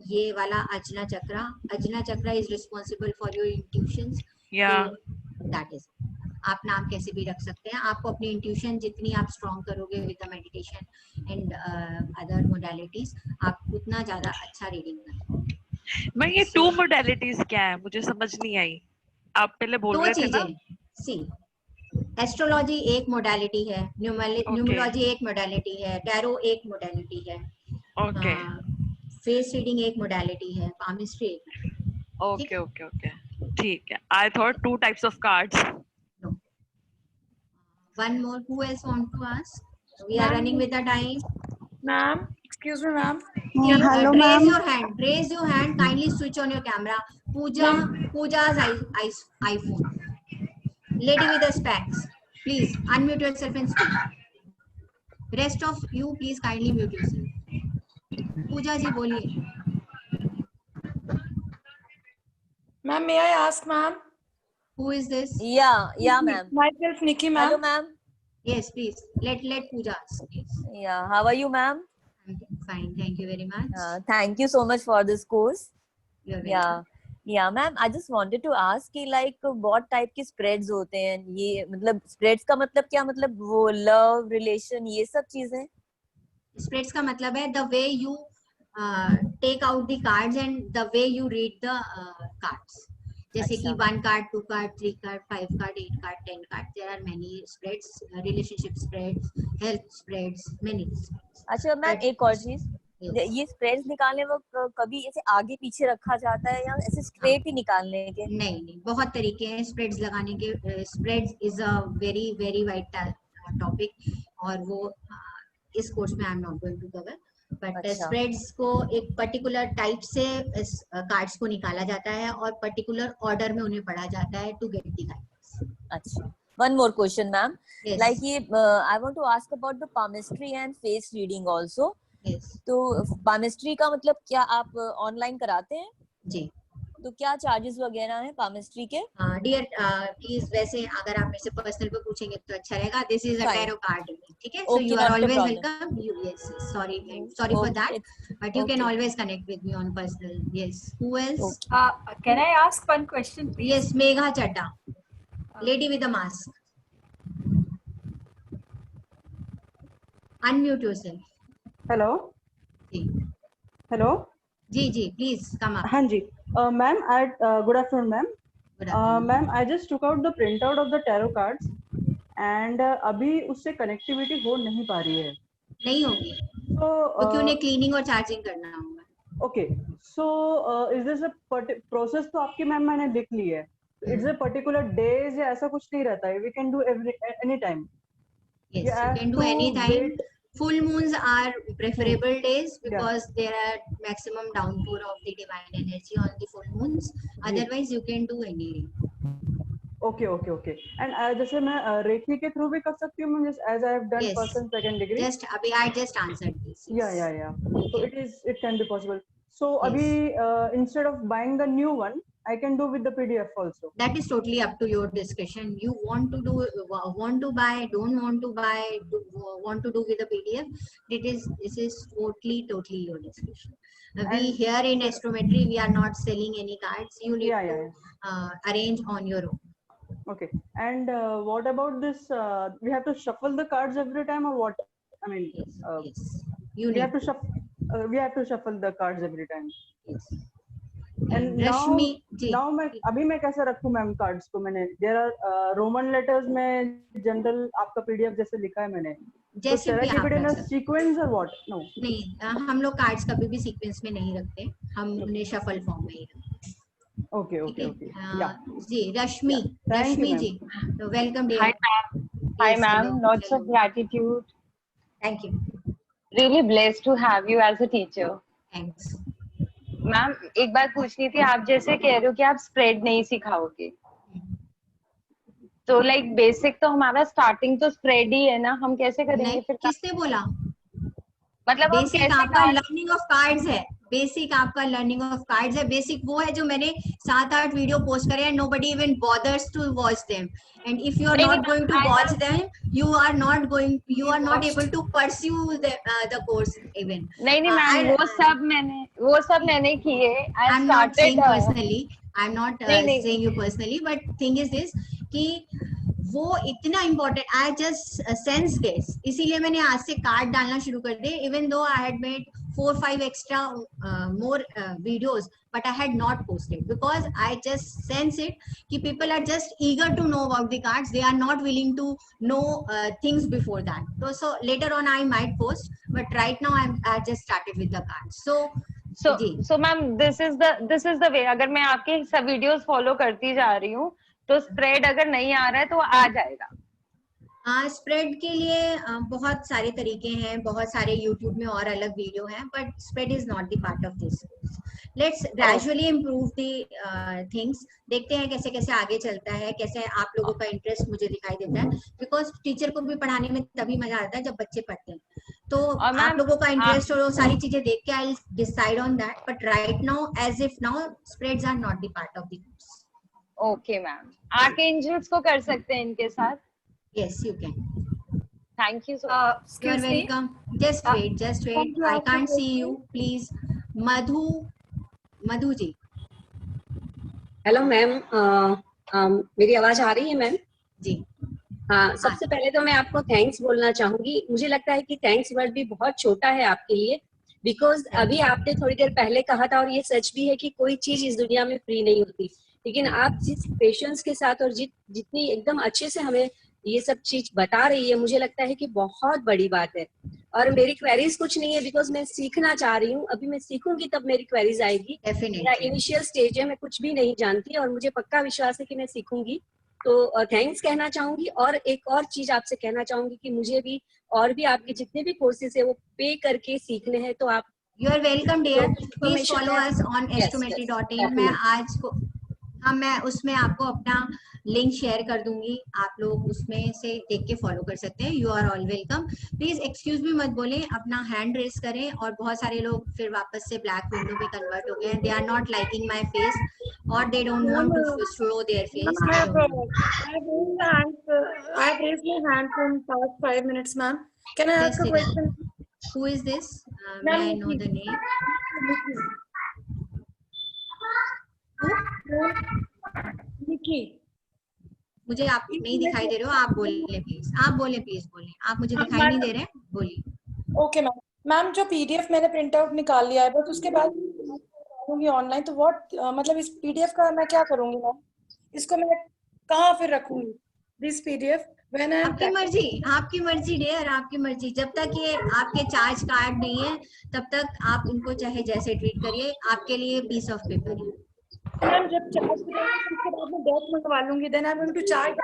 ये वाला Ajna chakra. Ajna chakra is responsible for your intuitions, that is, आप नाम कैसे भी रख सकते हैं। आपको अपनी इंट्यूशन जितनी आप स्ट्रॉन्ग करोगे with the meditation and other modalities, आप उतना ज्यादा अच्छा रीडिंग करोगे। मैं ये टू मोडालिटीज क्या है मुझे समझ नहीं आई, आप पहले बोल रहे थे ना। सी, एस्ट्रोलॉजी एक मोडालिटी है, न्यूमरोलॉजी एक मोडालिटी है, टैरो एक मोडालिटी है, ओके, फेस रीडिंग एक मोडालिटी है, पामिस्ट्री एक। ओके ओके ओके, ठीक है। I thought two types of cards. One more, who else want to ask? We are running with the time. Ma'am, excuse me ma'am. Hello, raise your hand, kindly switch on your camera. Pooja's iPhone. Lady with the specs, please unmute yourself and speak. Rest of you, please kindly mute yourself. Pooja ji, boliye. Ma'am, may I ask, ma'am? Who is this? Yeah, ma'am. Myself, Nikki, ma'am. Hello, ma'am. Yes, please. Let Pooja ask, please. Yeah, how are you, ma'am? Fine, thank you very much. Thank you so much for this course. You're welcome. Yeah, ma'am. I just wanted to ask कि like what type के spreads होते हैं? ये मतलब spreads का मतलब क्या, मतलब वो love, relation, ये सब चीजें? Spreads का मतलब है the way you take out the cards and the way you read the cards. जैसे कि 1 card, 2 card, 3 card, 5 card, 8 card, 10 card. There are many spreads, relationship spreads, health spreads, many spreads. अच्छा मैम, एक और चीज, ये स्प्रेड्स निकालने वक्त कभी ऐसे आगे पीछे रखा जाता है या ऐसे स्ट्रेट ही निकालने के? नहीं, बहुत तरीके हैं स्प्रेड्स लगाने के। Spreads is a very very wide topic, और वो इस कोर्स में I am not going to cover, but spreads को एक पर्टिकुलर टाइप से कार्ड्स को निकाला जाता है और पर्टिकुलर ऑर्डर में उन्हें पढ़ा जाता है टू गेट द गाइडेंस। अच्छा, one more question ma'am. Yes. Like ये I want to ask about the palmistry and face reading also. Yes. तो palmistry का मतलब क्या आप ऑनलाइन कराते हैं? जी। तो क्या चार्जेस वगैरह हैं palmistry के? डियर प्लीज, वैसे अगर आप मेरे से पर्सनल पे पूछेंगे तो अच्छा रहेगा। This is a tarot card, ठीक है? So you are not a always problem. welcome. Yes, sorry for that, but you can always connect with me on personal. Yes. Who else? Can I ask one question, please? Yes, Megha Chadda, lady with a mask. Unmute yourself. Hello जी हेलो जी प्लीज कम अप. हाँ जी ma'am good afternoon ma'am. Ma'am I just took out the print out of the tarot cards and अभी उससे कनेक्टिविटी हो नहीं पा रही है. नहीं होगी क्योंकि उन्हें क्लीनिंग और चार्जिंग करना होगा. Okay so is this a process? तो आपकी मैम मैंने लिख ली है. इट्स अ पर्टिकुलर डेज या ऐसा कुछ नहीं रहता है? We can do any time. Yes, you can do any time. Full moons are preferable days because there are maximum downpour of the divine energy on the full moons. Otherwise, you can do any day. Okay okay okay. And जैसे मैं रेकी के थ्रू भी कर सकती हूँ as I have done first and second degree. Just अभी I just answered this. या so it can be possible. So अभी instead of buying the new one I can do with the PDF also. That is totally up to your discretion. You want to do, want to buy, don't want to buy, want to do with the PDF. This is totally your discretion. We here in Astrometry we are not selling any cards. You need to arrange on your own. Okay. And what about this? We have to shuffle the cards every time, or what? I mean, yes. We have to shuffle. We have to shuffle the cards every time. Yes. And now अभी मैं कैसे रखूँ मैम कार्ड्स को? मैंने there are Roman letters में जनरल आपका PDF जैसे लिखा है मैंने. जैसे भी आप in a sequence or what? No. नहीं, हम लोग कार्ड्स कभी भी सीक्वेंस में नहीं रखते. हम उन्हें शफल फॉर्म में ही रखते. Okay. Yeah. Ji Rashmi ji, welcome dear. Hi ma'am, lots of gratitude. Thank you. Really blessed to have you as a teacher. Thanks. Ma'am एक बात पूछनी थी. आप जैसे कह रहे हो कि आप स्प्रेड नहीं सिखाओगे, तो लाइक बेसिक तो हमारा स्टार्टिंग तो स्प्रेड ही है ना, हम कैसे करेंगे फिर? किसने बोला? मतलब बेसिक आपका लर्निंग ऑफ कार्ड्स है. बेसिक आपका लर्निंग ऑफ कार्ड्स है. बेसिक वो है जो मैंने 7-8 वीडियो पोस्ट करे हैं. nobody even bothers to watch them, and if you are not going to watch them, you are not able to pursue the course even. नहीं मैम, वो सब मैंने किए. I'm not saying personally, I'm not saying you personally, but thing is this कि वो इतना important, I just sense this, इसीलिए मैंने आज से कार्ड डालना शुरू कर दिए. Even though I had made 4-5 extra more videos, but I had not posted because I just sense it कि people are just eager to know about the cards. They are not willing to know things before that. So later on I might post, but right now I just started with the cards. So ma'am, this is the way. अगर मैं आपके सब वीडियोस फॉलो करती जा रही हूँ तो स्प्रेड अगर नहीं आ रहा है तो आ जाएगा. स्प्रेड के लिए बहुत सारे तरीके हैं, बहुत सारे YouTube में और अलग वीडियो हैं, but spread is not the part of this. Let's gradually improve the things. देखते हैं कैसे कैसे आगे चलता है, कैसे आप लोगों का इंटरेस्ट मुझे दिखाई देता है. बिकॉज टीचर को भी पढ़ाने में तभी मजा आता है जब बच्चे पढ़ते हैं. तो आप लोगों का इंटरेस्ट और सारी चीजें देख के I will decide on that. But right now as if now spreads are not the part of the course. Okay ma'am, archangels को कर सकते हैं इनके साथ? Yes, you can. Thank you so much. You're welcome. Just wait. I can't see you. Please, Madhu ji. Hello ma'am, मेरी आवाज आ रही है मैम? जी हाँ. सबसे पहले तो मैं आपको थैंक्स बोलना चाहूंगी. मुझे लगता है कि थैंक्स वर्ड भी बहुत छोटा है आपके लिए, बिकॉज अभी आपने थोड़ी देर पहले कहा था, और ये सच भी है कि कोई चीज इस दुनिया में फ्री नहीं होती. लेकिन आप जिस पेशेंस के साथ और जितनी एकदम अच्छे से हमें ये सब चीज बता रही है, मुझे लगता है कि बहुत बड़ी बात है. और मेरी क्वेरीज कुछ नहीं है, बिकॉज मैं सीखना चाह रही हूँ. अभी मैं सीखूंगी तब मेरी क्वेरीज आएगी. मेरा इनिशियल स्टेज है, मैं कुछ भी नहीं जानती, और मुझे पक्का विश्वास है कि मैं सीखूंगी. तो थैंक्स कहना चाहूंगी. और एक और चीज आपसे कहना चाहूंगी कि मुझे भी और भी आपके जितने भी कोर्सेज है वो पे करके सीखने हैं. तो आप you are welcome dear. Please follow us on astrometry.in. मैं उसमें आपको अपना लिंक शेयर कर दूंगी. आप लोग उसमें से देख के फॉलो कर सकते हैं. You are all welcome. Please excuse me मत बोलें, अपना हैंड रेस करें. और बहुत सारे लोग फिर वापस से ब्लैक विंडो में कन्वर्ट हो गए. They are not liking my face और they don't want to show their face. I have raised my hand from past 5 minutes, ma'am. Can I ask a question? Who is this? May I know the name? Nikki. मुझे आप नहीं दिखाई दे रहे हो, आप बोलिए प्लीज, आप बोलिए प्लीज, बोलिए, आप मुझे दिखाई नहीं दे रहे हैं, बोलिए। Okay ma'am. मैम जो पीडीएफ मैंने प्रिंट आउट निकाल लिया है, बट उसके बाद करूंगी ऑनलाइन, तो व्हाट मतलब इस पीडीएफ का मैं क्या करूंगी मैम? इसको मैं कहाँ फिर रखूंगी दिस पीडीएफ? आपकी मर्जी, आपकी मर्जी डियर, आपकी मर्जी। जब तक ये आपके चार्ज कार्ड नहीं है तब तक आप इनको चाहे जैसे ट्रीट करिए, आपके लिए पीस ऑफ पेपर है। मैम जब चार्ज करेंगे उसके बाद मैं डेट मंगवा लूंगी, then I am going to charge.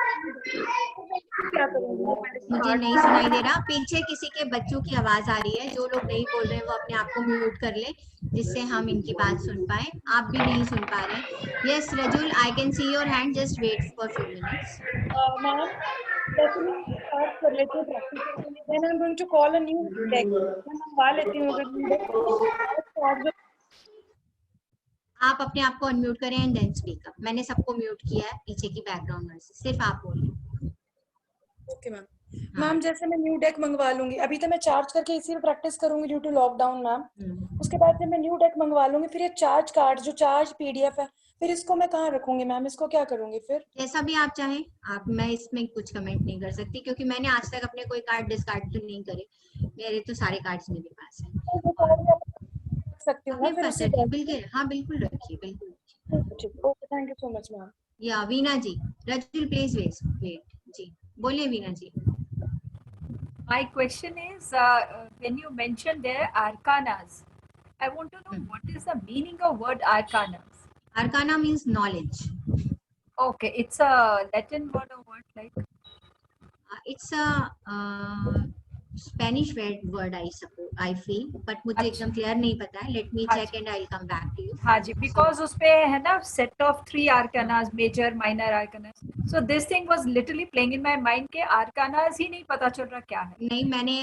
क्या करूंगी? मुझे नहीं सुनाई दे रहा, पीछे किसी के बच्चों की आवाज आ रही है। जो लोग नहीं बोल रहे हैं वो अपने आप को म्यूट कर ले, जिससे हम इनकी बात सुन पाए। आप भी नहीं सुन पा रहे। Yes Rajul, I can see your hand, just wait for few minutes. Ma'am जैसे मैं स्टार्ट कर लेती हूँ प्रैक्टिस करने, then I am going to call a new deck. मैं मंगवा लेती हूँ अगर आप अपने आप को अनम्यूट करें एंड देन स्पीक अप। मैंने सबको म्यूट किया है पीछे की बैकग्राउंड में से, सिर्फ आप बोलिए। Okay ma'am. मैम जैसे मैं न्यू डेक मंगवा लूंगी, अभी तो मैं चार्ज करके इसी पे प्रैक्टिस करूंगी ड्यू टू लॉकडाउन मैम। उसके बाद जब मैं न्यू डेक मंगवा लूंगी, फिर ये चार्ज कार्ड जो चार्ज पीडीएफ है, फिर इसको मैं कहाँ रखूंगी मैम? इसको क्या करूंगी फिर? जैसा भी आप चाहें। आप, मैं इसमें कुछ कमेंट नहीं कर सकती क्योंकि मैंने आज तक अपने कोई कार्ड डिस्कार्ड तो नहीं करे। मेरे तो सारे कार्ड्स मेरे पास हैं। सकती हूँ बिल्कुल, हाँ बिल्कुल रखिए, बिल्कुल रखिए। Okay, thank you so much ma'am. या वीना जी, रजुल प्लीज वेट जी, बोलिए वीना जी। My question is, when you mentioned there arcanas, I want to know what is the meaning of word arcanas? Arcana means knowledge. Okay, it's a Latin word or what like? It's a Spanish word I suppose, I feel, but मुझे एकदम क्लियर नहीं पता है। Let me check and I'll come back to you. हाँ जी, because उसपे है ना set of 3 arcanas, major, minor arcanas. So this thing was literally playing in my mind के arcanas ही नहीं पता चल रहा क्या है। नहीं, मैंने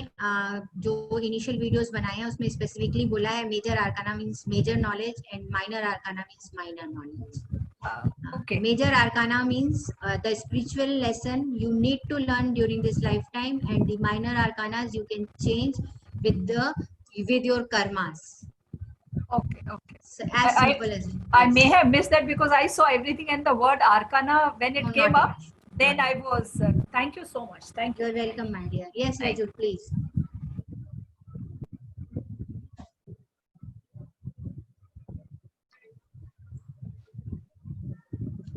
जो initial videos बनाए हैं उसमें specifically बोला है major arcana means major knowledge and minor arcana means minor knowledge. Okay. Major arcana means the spiritual lesson you need to learn during this lifetime, and the minor arcanas you can change with your karmas. Okay, okay. So as simple as it. I may have missed that because I saw everything and the word arcana when it came up. Then I was. Thank you so much. Thank you. You're welcome, my dear. Yes, Raju, please.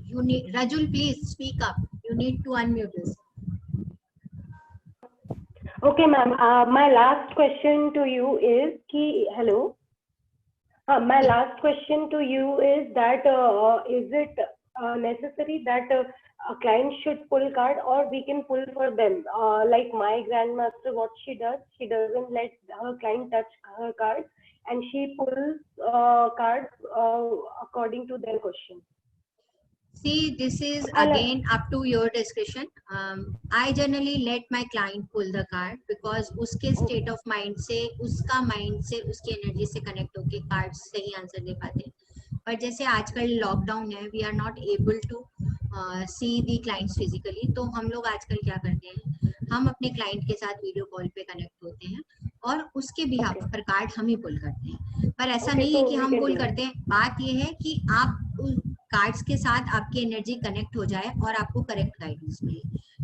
You need, Rajul, please speak up. You need to unmute yourself. Okay, ma'am. My last question to you is hello. My last question to you is that is it necessary that a client should pull card, or we can pull for them? Like my grandmaster, what she does, she doesn't let her client touch her card, and she pulls cards according to their question. See, this is again up to your discretion. I generally let my client pull the card because उसके state of mind से, उसका mind से, उसकी energy से connect होके cards सही answer दे पाते हैं। पर जैसे आजकल लॉकडाउन है, we are not able to see the clients physically, तो हम लोग आजकल क्या करते हैं, हम अपने क्लाइंट के साथ वीडियो कॉल पे कनेक्ट होते हैं और उसके बिहाफ पर कार्ड हम ही पुल करते हैं। पर ऐसा नहीं है कि हम पुल करते हैं, बात ये है कि आप कार्ड्स के साथ आपकी एनर्जी कनेक्ट हो जाए और आपको करेक्ट गाइडेंस मिले।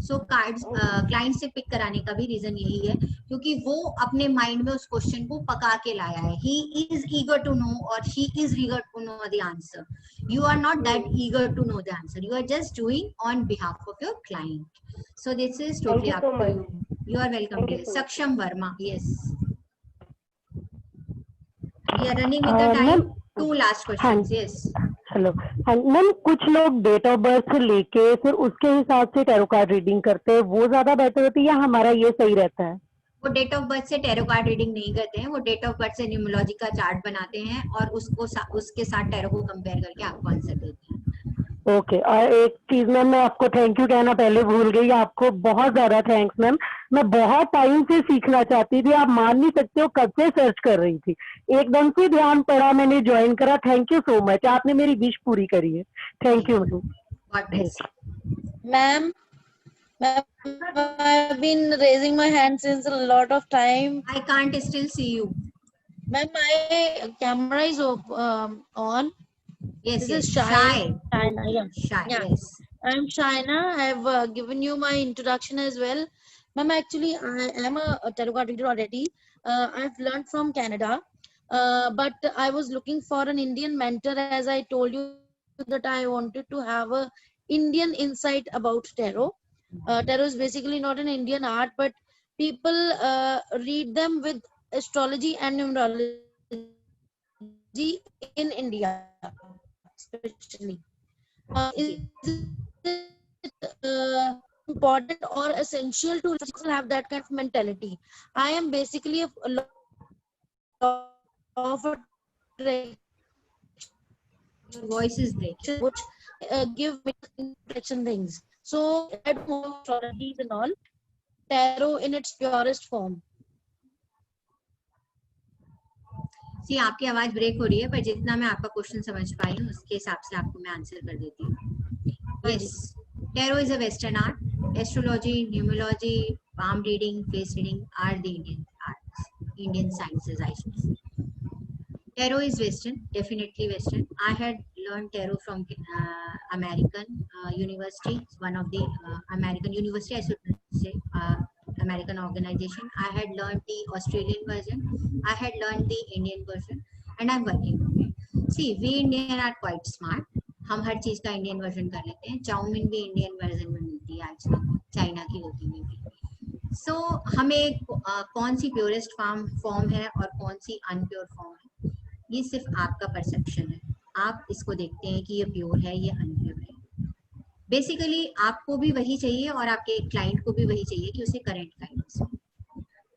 सो कार्ड्स क्लाइंट से पिक कराने का भी रीजन यही है क्योंकि वो अपने माइंड में उस क्वेश्चन को पका के लाया है। He is eager to know और she is eager to know the answer. You are not that eager to know the answer, you are just doing on behalf of your client. So this is totally up to you. You are welcome dear. Saksham Verma, yes, we are running with the time. 2 last questions, yes. Hello ma'am, कुछ लोग डेट ऑफ बर्थ से लेके फिर उसके हिसाब से टैरो कार्ड रीडिंग करते हैं, वो ज्यादा बेटर होती है या हमारा ये सही रहता है? वो डेट ऑफ बर्थ से टैरो कार्ड रीडिंग नहीं करते हैं, वो डेट ऑफ बर्थ से न्यूमरोलॉजी का चार्ट बनाते हैं और उसको उसके साथ टैरो को कंपेयर करके आपको आंसर देते हैं। ओके, और एक चीज मैम, मैं आपको थैंक यू कहना पहले भूल गई, आपको बहुत ज्यादा थैंक्स मैम। मैं बहुत टाइम से सीखना चाहती थी, आप मान नहीं सकते हो, कब से सर्च कर रही थी, एकदम से ध्यान पड़ा, मैंने ज्वाइन करा। थैंक यू सो मच, आपने मेरी विश पूरी करी है। Thank you ma'am. Ma'am, I been raising my hand since a lot of time. I can't still see you. Ma'am, my camera is on. Yes, This yes. is Shaina. Yeah. Shy. Yeah. Yes. I'm Shaina. I've given you my introduction as well. Ma'am, actually, I am a tarot card reader already. I've learned from Canada, but I was looking for an Indian mentor, as I told you that I wanted to have a Indian insight about tarot. Tarot is basically not an Indian art, but people read them with astrology and numerology in India, especially. Is it important or essential to people have that kind of mentality? I am basically a law of attraction, Your voice is breaking. which give me protection things. So I don't know astrologies and all. Tarot in its purest form. सी आपकी आवाज ब्रेक हो रही है, पर जितना मैं आपका क्वेश्चन समझ पाई हूँ उसके हिसाब से आपको मैं आंसर कर देती हूँ. Yes, tarot is a western art. Astrology, numerology, palm reading, face reading are the Indian arts, Indian sciences, I should say. Tarot is Western, definitely Western. I had learned tarot from American university, one of the American university, I should say, American organization. I had learned the Australian version. I had learned the Indian version, and I'm working on it. See, we Indian are quite smart. हम हर चीज का इंडियन वर्जन कर लेते हैं. चाउमीन भी इंडियन वर्जन में मिलती है आजकल, चाइना की होती है. सो हमें कौन सी प्योरेस्ट फॉर्म है और कौन सी अनप्योर फॉर्म है, ये सिर्फ आपका परसेप्शन है. आप इसको देखते हैं कि ये प्योर है, ये अनप्योर है. बेसिकली आपको भी वही चाहिए और आपके क्लाइंट को भी वही चाहिए कि उसे करेक्ट गाइडेंस.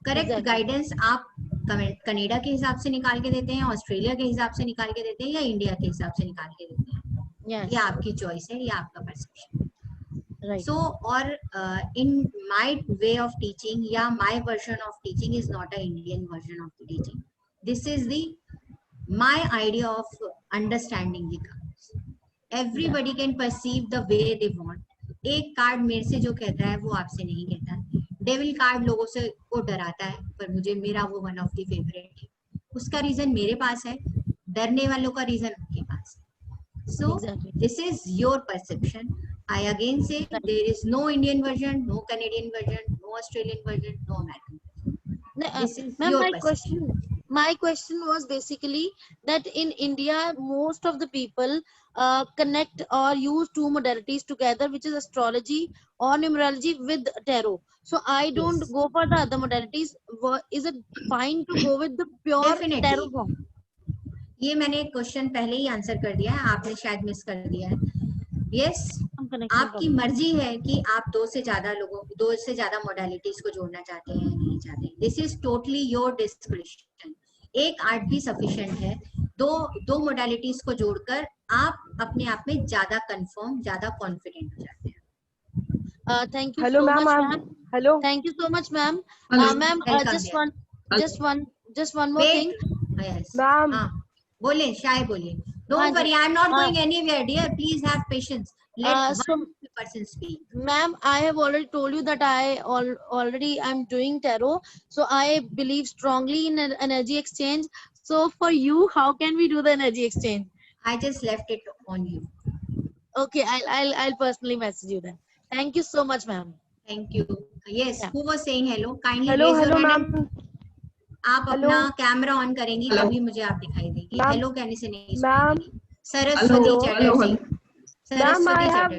करेक्ट गाइडेंस आप कनाडा के हिसाब से निकाल के देते हैं, ऑस्ट्रेलिया के हिसाब से निकाल के देते हैं, या इंडिया के हिसाब से निकाल के देते हैं. ये आपकी चॉइस है, ये आपका perception. So, or in my way of teaching, my version of teaching is not an Indian version of the teaching. This is my idea of understanding the cards. Everybody can perceive the way they want. एक कार्ड मेरे से जो कहता है वो आपसे नहीं कहता. डेविल कार्ड लोगों से को डराता है, पर मुझे मेरा वो वन ऑफ द फेवरेट है. उसका रीजन मेरे पास है, डरने वालों का रीजन उनके पास है. So this is your perception. I again say there is no Indian version, no Canadian version, no Australian version, no American version. This is your perception. My question was basically that in India, most of the people connect or use two modalities together, which is astrology or numerology with tarot. So I don't go for the other modalities. Is it fine to go with the pure tarot form? ये मैंने क्वेश्चन पहले ही आंसर कर दिया है, आपने शायद मिस कर दिया है. यस, आपकी मर्जी है कि आप दो से ज्यादा मोडालिटीज को जोड़ना चाहते हैं या नहीं चाहते. This is totally your description. एक आर्ट भी सफिशिएंट है. दो मोडालिटीज को जोड़कर आप अपने आप में ज्यादा कंफर्म, ज्यादा कॉन्फिडेंट हो जाते हैं. Thank you so much, ma'am. Hello. Thank you so much, ma'am. Ma'am, just one more thing. Yes, ma'am. बोले, शाय बोले. Don't worry, I am not going anywhere, dear. Please have patience. Let one person speak. Ma'am, I have already told you that I already am doing tarot. So I believe strongly in an energy exchange. So for you, how can we do the energy exchange? I just left it on you. Okay, I'll personally message you then. Thank you so much, ma'am. Thank you. Yes, who was saying hello? Kindly hello, raise your hand. ma'am. आप अपना कैमरा ऑन करेंगी तभी मुझे आप दिखाई देगी. हेलो कहने से नहीं सुनेगी. Saraswati Chatterjee. Ma'am, I have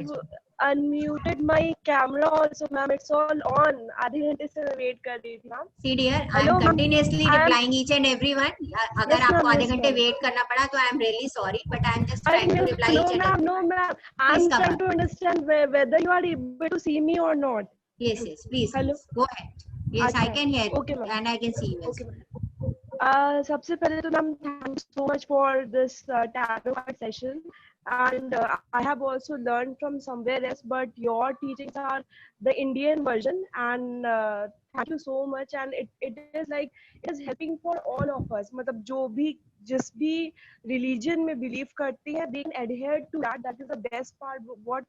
unmuted my camera also, ma'am. It's all on. आधे घंटे से wait कर रही थी, ma'am. See dear, I am continuously replying each and everyone. अगर आपको आधे घंटे wait करना पड़ा तो I am really sorry, but I am just trying to reply each and everyone. No, ma'am. I'm trying to understand whether you are able to see me or not. Yes, please. Hello. Go ahead. Yes, I can hear you and I can see you. Okay, ma'am. सबसे पहले तो ma'am, thank you so much for this tarot card session, and I have also learned from somewhere else, but your teachings are the Indian version, and thank you so much. And it is like it is helping for all of us. मतलब जो भी जिस भी रिलीजन में बिलीव करती हैं, they adhere to that. That is the best part what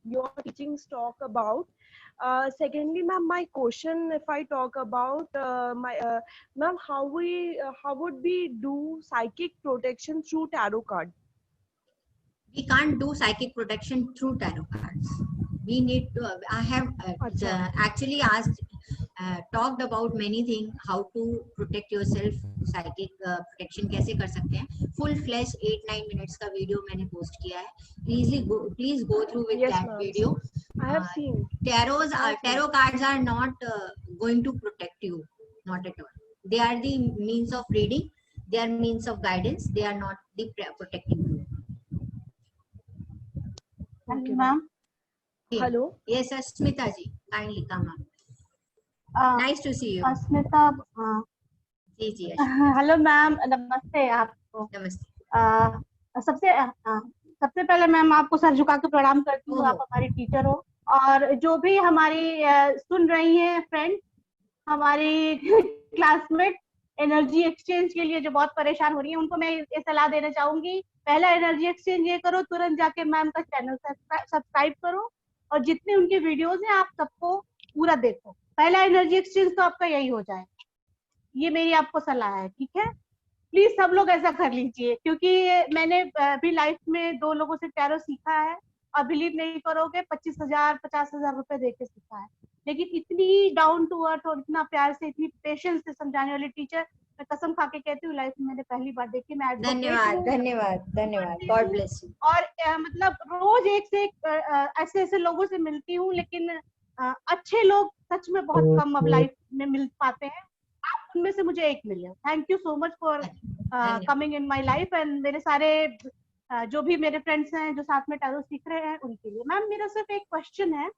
your teachings talk about. Secondly, ma'am, my question, if I talk about ma'am, how would we do psychic protection through tarot card? We can't do psychic protection through tarot cards. We need to. I have actually talked about many things. How to protect yourself, psychic protection कैसे कर सकते हैं. Full fledged 8-9 minutes का वीडियो मैंने पोस्ट किया है. Please go through with that video. I have seen. Tarot cards are not going to protect you, not at all. They are the means of reading. They are means of guidance. They are not the protecting you. Okay, ma'am. Hello. Yes, Asmita ji. Kindly come on. Nice to see you. Asmita ji जी. हेलो मैम, नमस्ते आपको. नमस्ते. सबसे पहले मैम आपको सर झुका के प्रणाम करती हूँ. आप हमारी टीचर हो, और जो भी हमारी सुन रही हैं फ्रेंड्स, हमारी क्लासमेट एनर्जी एक्सचेंज के लिए जो बहुत परेशान हो रही है, उनको मैं ये सलाह देना चाहूंगी. पहला एनर्जी एक्सचेंज ये करो, तुरंत जाके मैम का चैनल सब्सक्राइब करो, और जितने उनके वीडियोस हैं आप सबको पूरा देखो. पहला एनर्जी एक्सचेंज तो आपका यही हो जाए. ये मेरी आपको सलाह है, ठीक है? प्लीज सब लोग ऐसा कर लीजिए, क्योंकि मैंने अभी लाइफ में 2 लोगों से टैरो सीखा है, और बिलीव नहीं करोगे 25,000-50,000 रुपए दे के सीखा है. लेकिन इतनी डाउन टू अर्थ और इतना प्यार से, इतनी पेशेंस से समझाने वाली टीचर, मैं कसम खा के कहती हूँ लाइफ में मैंने पहली बार देखी. मैं धन्यवाद. God bless you. और मतलब रोज एक से एक ऐसे लोगों से मिलती हूँ, लेकिन अच्छे लोग सच में बहुत कम अब लाइफ में मिल पाते हैं. आप उनमें से मुझे एक मिले. Thank you so much for coming in my life. And मेरे सारे जो भी मेरे फ्रेंड्स हैं जो साथ में टैरो सीख रहे हैं, उनके लिए. मैम मेरा सिर्फ एक क्वेश्चन है.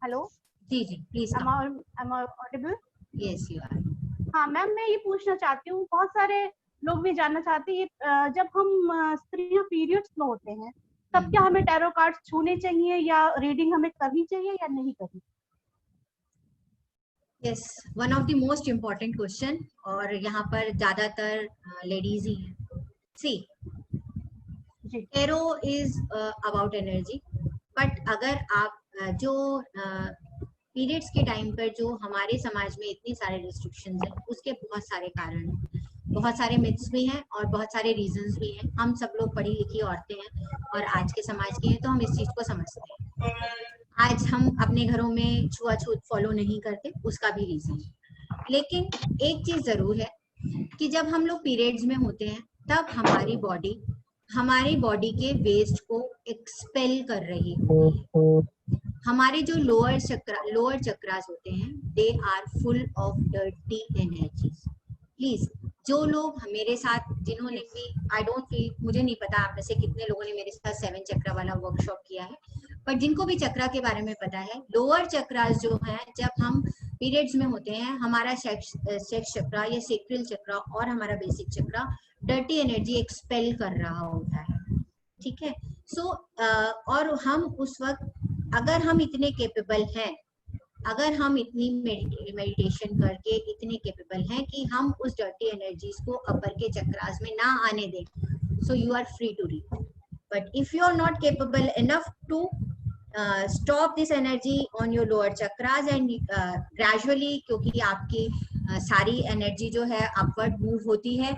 हेलो. जी जी, please. am I audible? Yes, you are. हाँ मैम, मैं ये पूछना चाहती हूँ, बहुत सारे लोग भी जानना चाहते हैं, जब हम स्त्रियां पीरियड्स में होते हैं, तब क्या हमें टैरो कार्ड्स छूने चाहिए, या रीडिंग हमें करनी चाहिए या नहीं करनी? Yes, one of the most important question, और यहाँ पर ज्यादातर लेडीज ही हैं. See, tarot is about energy, but अगर आप जो पीरियड्स के टाइम पर जो हमारे समाज में इतने सारे रिस्ट्रिक्शंस हैं, उसके बहुत सारे कारण हैं, बहुत सारे मिथ्स भी हैं और बहुत सारे रीजंस भी हैं. हम सब लोग पढ़ी लिखी औरतें हैं और आज के समाज के हैं, तो हम इस चीज को समझते हैं. आज हम अपने घरों में छुआछूत फॉलो नहीं करते, उसका भी रीजन. लेकिन एक चीज जरूर है कि जब हम लोग पीरियड्स में होते हैं, तब हमारी बॉडी के वेस्ट को एक्सपेल कर रही है. हमारे जो लोअर चक्रास होते हैं, they are full of dirty energies. Please, जो लोग मेरे साथ, जिन्होंने भी, आई डोंट फील, मुझे नहीं पता आप में से कितने लोगों ने मेरे साथ 7 चक्रा वाला वर्कशॉप किया है, पर जिनको भी चक्रा के बारे में पता है, लोअर चक्रास जो है, जब हम पीरियड्स में होते हैं, हमारा सेक्स चक्रा या सेक्रल चक्रा और हमारा बेसिक चक्रा डर्टी एनर्जी एक्सपेल कर रहा होता है. ठीक है? सो और हम उस वक्त, अगर हम इतने केपेबल हैं, अगर हम इतनी मेडिटेशन करके इतने केपेबल हैं कि हम उस डर्टी एनर्जीज को अपर के चक्रास में ना आने दें, so you are free to read. But if you are not capable enough to stop this energy on your lower chakras and gradually, क्योंकि आपकी सारी एनर्जी जो है अपवर्ड मूव होती है.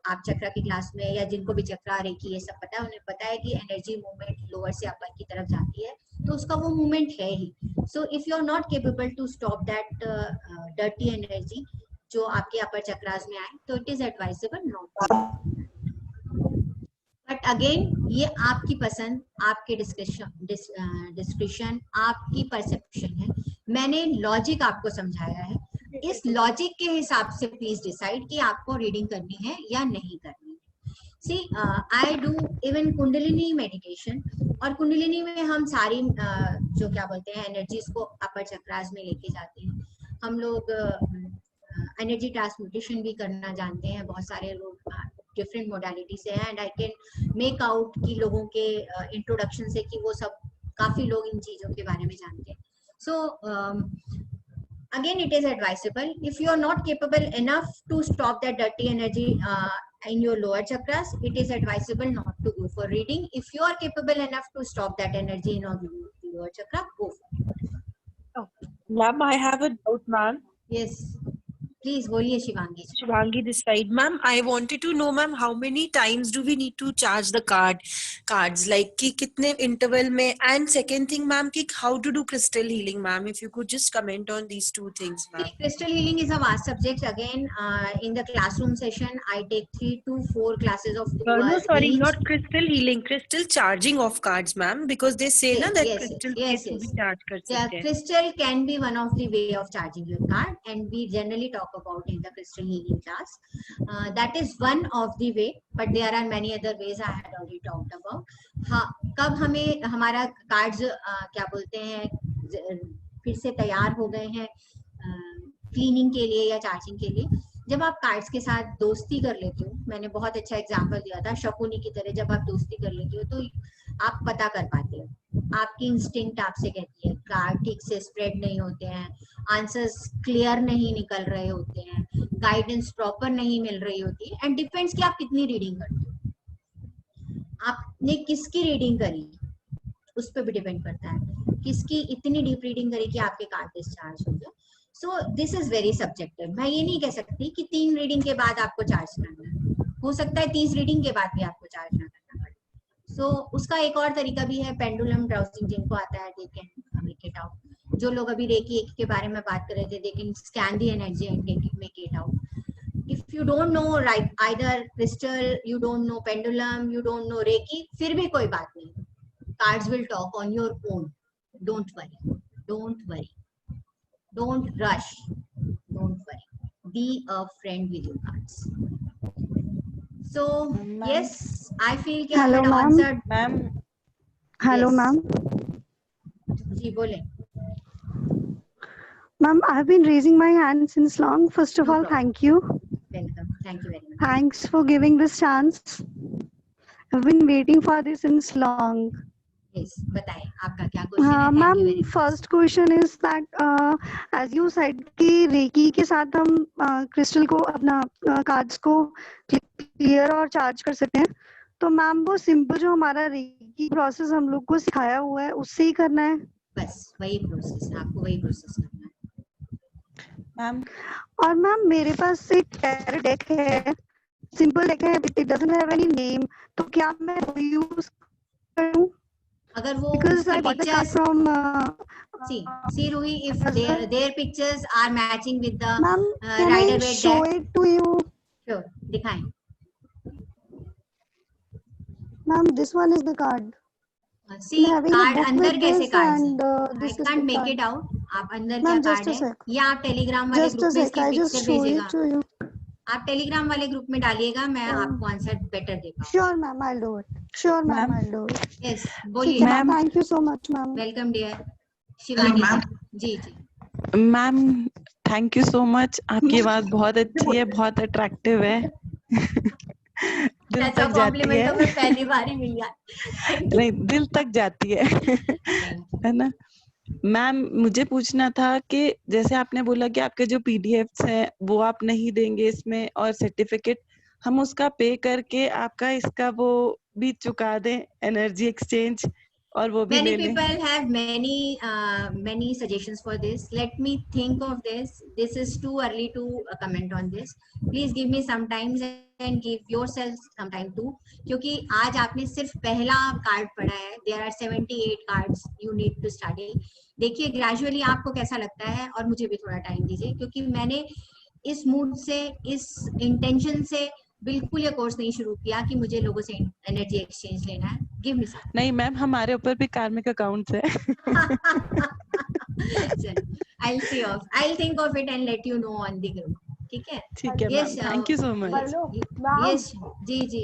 आप चक्रा की क्लास में, या जिनको भी चक्रा रेकी ये सब पता है, उन्हें पता है कि एनर्जी मूवमेंट लोअर से अपर की तरफ जाती है, तो उसका वो मूवमेंट है ही. So if you are not capable to stop that dirty energy जो आपके अपर चक्रास में आए, तो it is advisable not. But again, ये आपकी पसंद, आपके डिस्क्रिप्शन, आपकी परसेप्शन है. मैंने लॉजिक आपको समझाया है, इस लॉजिक के हिसाब से प्लीज डिसाइड कि आपको रीडिंग करनी है या नहीं करनी है. See, I do even Kundalini meditation, और कुंडलिनी में हम सारी जो क्या बोलते हैं एनर्जीज को अपर चक्रास में लेके जाते हैं. हम लोग एनर्जी ट्रांसम्यूटेशन भी करना जानते हैं, बहुत सारे लोग डिफरेंट मोडालिटी से हैं, and I can make out कि लोगों के इंट्रोडक्शन से कि वो सब काफी लोग इन चीजों के बारे में जानते हैं. सो again it is advisable if you are not capable enough to stop that dirty energy in your lower chakras, it is advisable not to go for reading. If you are capable enough to stop that energy in your lower chakra, go for it. Oh, ma'am, I have a doubt, ma'am. Yes. Please, बोलिए Shivangi. Shivangi this side. Ma'am, I wanted to know, ma'am, how many times do we need to charge the cards? Like, कि कितने interval में? And second thing, ma'am, कि how to do crystal healing, ma'am? If you could just comment on these two things, ma'am. Crystal healing is a vast subject. Again, in the classroom session, I take 3 to 4 classes of 2 No, hours sorry, each. not crystal healing, crystal charging of cards, ma'am, because they say na that crystal yes. भी charge कर The सकते हैं. crystal can be one of the way of charging your card, and we generally talk about in the crystal healing class. That is one of the way, but there are many other ways I had already talked about. हाँ, कब हमें हमारा cards क्या बोलते हैं फिर से तैयार हो गए हैं क्लीनिंग के लिए या चार्जिंग के लिए, जब आप कार्ड्स के साथ दोस्ती कर लेते हो. मैंने बहुत अच्छा एग्जांपल दिया था शकुनी की तरह. जब आप दोस्ती कर लेते हो तो आप पता कर पाते हो, आपकी इंस्टिंक्ट आपसे कहती है कार्ड ठीक से स्प्रेड नहीं होते हैं, आंसर्स क्लियर नहीं निकल रहे होते हैं, गाइडेंस प्रॉपर नहीं मिल रही होती है. एंड डिपेंड्स कि आप कितनी रीडिंग करते हो, आपने किसकी रीडिंग करी उस पर भी डिपेंड करता है, किसकी इतनी डीप रीडिंग करी कि आपके कार्ड डिस्चार्ज हो गया. सो दिस इज वेरी सब्जेक्टिव. मैं ये नहीं कह सकती कि 3 रीडिंग के बाद आपको चार्ज करना है, हो सकता है 30 रीडिंग के बाद भी आपको चार्ज ना करना पड़े. सो उसका एक और तरीका भी है पेंडुलम ड्राउजिंग, जिनको आता है they can make it out. जो लोग अभी रेकी 1 के बारे में बात कर रहे थे, they can scan the energy and make it out. If you don't know right either crystal, you don't know pendulum, you don't know reiki, फिर भी कोई बात नहीं, cards will talk on your own. Don't worry, don't worry, don't rush, don't worry, be a friend with your cards. So yes, I feel कि I had answered. Ma'am. Hello, Yes. ma'am. जी बोले. Ma'am, I have been raising my hand since long. First of all, thank you. Welcome. Thank you very much. Thanks for giving this chance. I've been waiting for this since long. Yes, बताएं आपका क्या क्वेश्चन है. Ma'am, first question is that as you said कि रेकी के साथ हम क्रिस्टल को अपना कार्ड्स को क्लियर और चार्ज कर सकते हैं. तो मैम वो सिंपल जो हमारा रेकी प्रोसेस हम लोग को सिखाया हुआ है उससे ही करना है. बस वही प्रोसेस है, आपको वही प्रोसेस करना है. मैम और मैम मेरे पास एक टैरो डेक है, सिंपल डेक है, it doesn't have any name, तो क्या मैं वो यूज करूं? अगर वो Because I got the card from see Ruhi, if their pictures are matching with the can rider I weight show deck. it to you? Sure, दिखाएं. Ma'am, this one is the card. See I'm having a card book अंदर with कैसे this कार्ड्स and हैं? this I is can't the make card. it out. आप अंदर Ma'am, क्या just कार्ड a है sec. या आप टेलीग्राम वाले Just ग्रुप a में sec. इसकी I पिक्चर just show भेजिएगा. it to you. आप टेलीग्राम वाले ग्रुप में डालिएगा, मैं आपको आंसर बेटर दे पाऊंगी. Sure, ma'am, I'll do it. Sure, ma'am, Ma'am. I'll do it. Yes, ठीक बोलिए. है, ma'am. Thank you so much, ma'am. Welcome dear. Shivani ji. जी ma'am thank you so much. आपकी बात बहुत अच्छी है, बहुत अट्रैक्टिव है. दिल ऐसा तक जाती कॉम्प्लीमेंट तो है. मैं पहली बार ही मिल गया. नहीं, दिल तक जाती है. है ना मैम. मुझे पूछना था कि जैसे आपने बोला कि आपके जो पीडीएफ्स हैं वो आप नहीं देंगे इसमें, और सर्टिफिकेट हम उसका पे करके आपका इसका वो भी चुका दें, एनर्जी एक्सचेंज, और वो भी Many ले लें. people have many suggestions for this. Let me think of this. This is too early to comment on this. Please give me some time and give yourself some time too. क्योंकि आज आपने सिर्फ पहला कार्ड पढ़ा है. There are 78 cards you need to study. देखिए ग्रेजुअली आपको कैसा लगता है, और मुझे भी थोड़ा टाइम दीजिए, क्योंकि मैंने इस मूड से, इस इंटेंशन से बिल्कुल ये कोर्स नहीं शुरू किया कि मुझे लोगों से एनर्जी एक्सचेंज लेना है. गिव मी सम. नहीं मैम, हमारे ऊपर भी कार्मिक अकाउंट्स है. I'll think of it and let you know on the group. ठीक है. ठीक है ma'am. Thank you so much. Hello, ma'am. Yes, जी जी.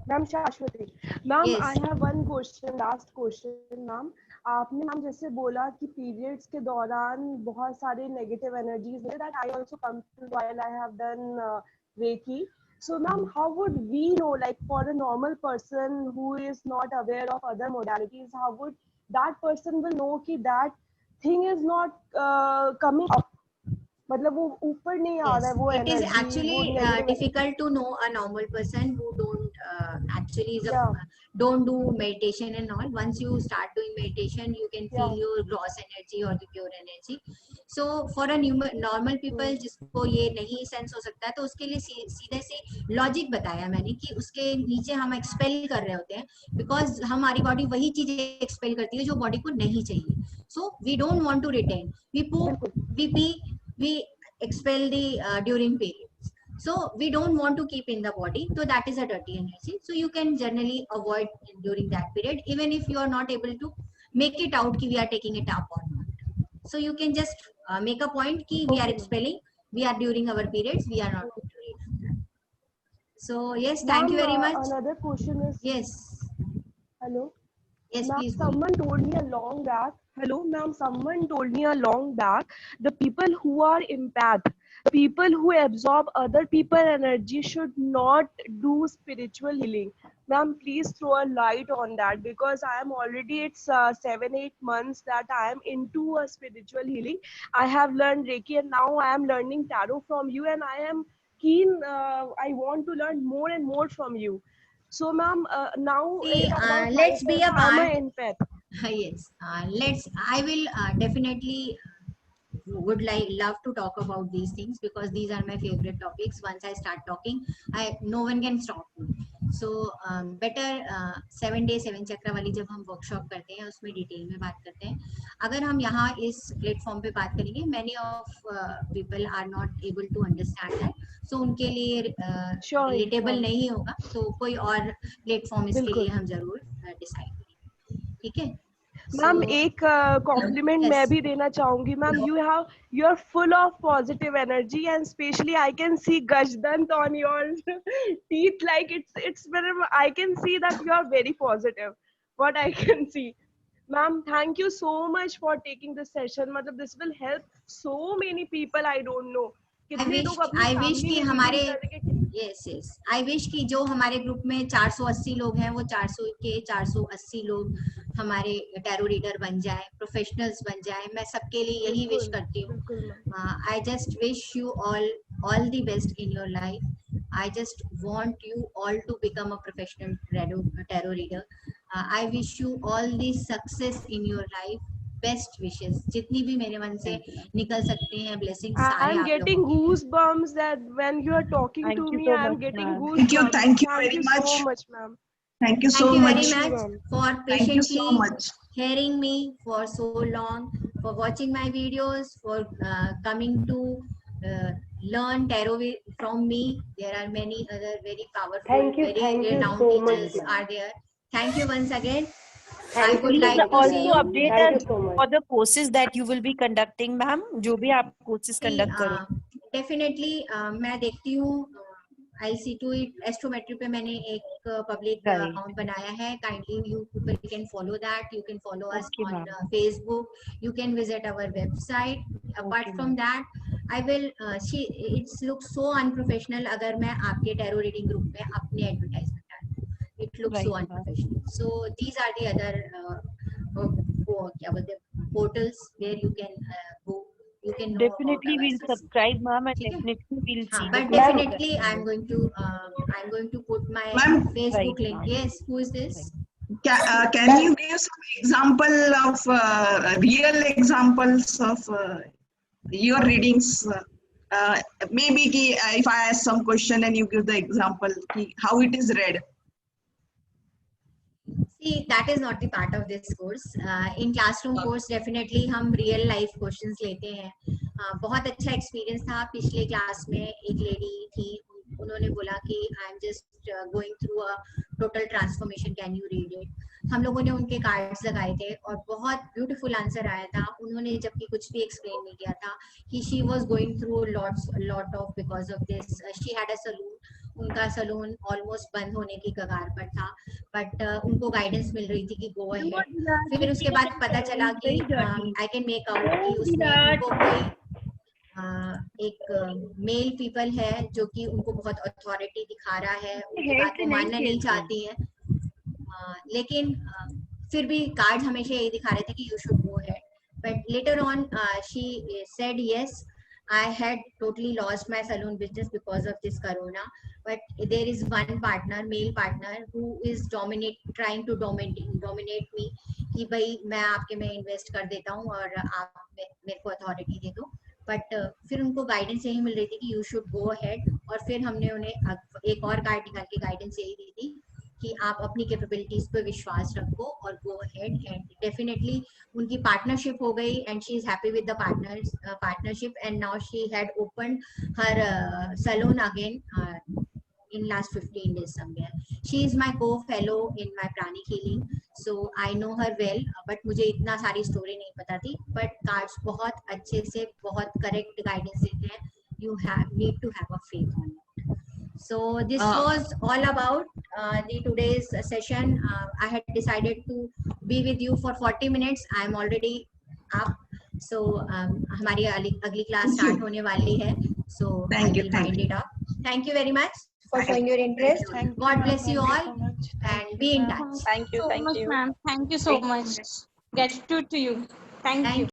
Ma'am Shashwati ma'am, Yes. I have one question, last question. Ma'am आपने मैम जैसे बोला कि पीरियड्स के दौरान बहुत सारे नेगेटिव एनर्जीज है, that I also come to while I have done reiki. So ma'am, how would we know, like for a normal person who is not aware of other modalities, how would that person will know कि that thing is not coming up मतलब वो ऊपर नहीं आ रहा है वो It is energy, actually difficult to know a normal person who don't actually don't do meditation and all. Once you start doing meditation, you can feel your gross energy or the pure energy. So for a normal people जिसको ये नहीं सेंस हो सकता है, तो उसके लिए सीधे से लॉजिक बताया मैंने कि उसके नीचे हम एक्सपेल कर रहे होते हैं, बिकॉज हमारी बॉडी वही चीजें एक्सपेल करती है जो बॉडी को नहीं चाहिए. So we don't want to retain. We poop, we pee, we expel the during periods. So we don't want to keep in the body. So that is a dirty energy. So you can generally avoid during that period, even if you are not able to make it out ki we are taking it up or not. So you can just make a point ki we are expelling, we are during our periods, we are not going to read. So yes, thank you very much. Another question is, yes. Hello. Yes, please. Someone told me a long back. Hello, ma'am. Someone told me a long back. The people who are empath, people who absorb other people's energy, should not do spiritual healing. Ma'am, please throw a light on that, because I am already, it's 7-8 months that I am into a spiritual healing. I have learned Reiki, and now I am learning tarot from you, and I am keen. I want to learn more and more from you. So, ma'am, now let's be a part. I'm an empath. Yes, I will definitely would love to talk about these things, because these are my favorite topics. Once I start talking, no one can stop me. So better 7 day 7 चक्र वाली जब हम वर्कशॉप करते हैं उसमें डिटेल में बात करते हैं. अगर हम यहाँ इस प्लेटफॉर्म पे बात करेंगे, many of people are not able to understand that, so उनके लिए रिलेटेबल नहीं होगा. तो कोई और प्लेटफॉर्म इसके लिए हम जरूर डिसाइड करेंगे. ठीक है मैम, एक कॉम्प्लीमेंट मैं भी देना चाहूंगी. Ma'am, you are full of positive energy, and especially I can see Gajdant on your teeth, like it's I can see that you are very positive, what I can see. Ma'am, thank you so much for taking this session. मतलब this will help so many people. I don't know. I wish कि हमारे I wish कि जो हमारे ग्रुप में 480 लोग हैं, वो 400 के 480 लोग हमारे टैरो रीडर बन जाए, प्रोफेशनल्स बन जाए. मैं सबके लिए यही विश करती हूँ. I just wish you all the best in your life. I just want you all to become a professional tarot reader. I wish you all the success in your life. Best wishes. जितनी भी मेरे मन से निकल सकते हैं blessings सारे I'm आप getting goosebumps that when you are talking to me, I'm getting goosebumps. Thank you very much. So much, ma'am. Thank you so much. Thank you very much for patiently hearing me for so long, for watching my videos, for coming to learn tarot from me. There are many other very powerful, very renowned teachers are there. Thank you once again. I would like to also see you. update us for the courses that you will be conducting, ma'am. जो भी आप courses conduct करो. Definitely, मैं देखती हूँ. I'll see to it. Astrometry पे मैंने एक public account बनाया है. Kindly you people can follow that. You can follow us on Facebook. You can visit our website. Apart from that, I will. It looks so unprofessional अगर मैं आपके tarot reading group में अपने advertisement. It looks so unprofessional. So these are the other portals where you can go. You can know definitely we'll subscribe, ma'am, and definitely we'll see. But definitely, I'm going to put my Facebook link. Yes, who is this? Can you give some example of real examples of your readings? Maybe if I ask some question and you give the example, how it is read. See, that is not the part of this course. In classroom course, definitely हम real life questions लेते हैं. बहुत अच्छा experience था. पिछले क्लास में एक lady थी, उन्होंने बोला कि I'm just going through a total transformation. Can you read it? हम लोगों ने उनके कार्ड्स लगाए थे और बहुत ब्यूटीफुल आंसर आया था. उन्होंने जबकि कुछ भी एक्सप्लेन नहीं किया था कि she was going through lot of because of this. She had a saloon. उनका सलून ऑलमोस्ट बंद होने की कगार पर था, बट उनको गाइडेंस मिल रही थी कि गो अहेड. फिर उसके बाद पता चला कि आई कैन मेक आउट कि उसमें उनको कोई एक मेल पीपल है जो कि उनको बहुत अथॉरिटी दिखा रहा है, उनकी बात को मानना नहीं चाहती है. लेकिन फिर भी कार्ड हमेशा यही दिखा रहे थे कि you should go ahead. But later on she said yes, I had totally lost my salon business because of this corona, but there is one partner, male partner, who is trying to dominate me कि भाई मैं आपके में invest कर देता हूँ और आप मेरे को authority दे दो. But फिर उनको guidance यही मिल रही थी कि you should go ahead, और फिर हमने उन्हें एक और कार्ड निकाल के guidance यही दी थी कि आप अपनी कैपेबिलिटीज पे विश्वास रखो और गो अहेड. एंड डेफिनेटली उनकी पार्टनरशिप हो गई and she is happy with the partnership. And now she had opened her salon again in last 15 days somewhere. She is my co-fellow in my pranic healing, so I know her well, but मुझे इतना सारी स्टोरी नहीं पता थी. but कार्ड्स बहुत अच्छे से बहुत करेक्ट गाइडेंस देते हैं. you need to have a faith on it. So this was all about the today's session. I had decided to be with you for 40 minutes. I am already up. So हमारी अगली क्लास स्टार्ट होने वाली है. So I will wind it up. Thank you very much for showing your interest. God bless you all and be in touch. Thank you, ma'am. Thank you so much. Gratitude to you. Thank you.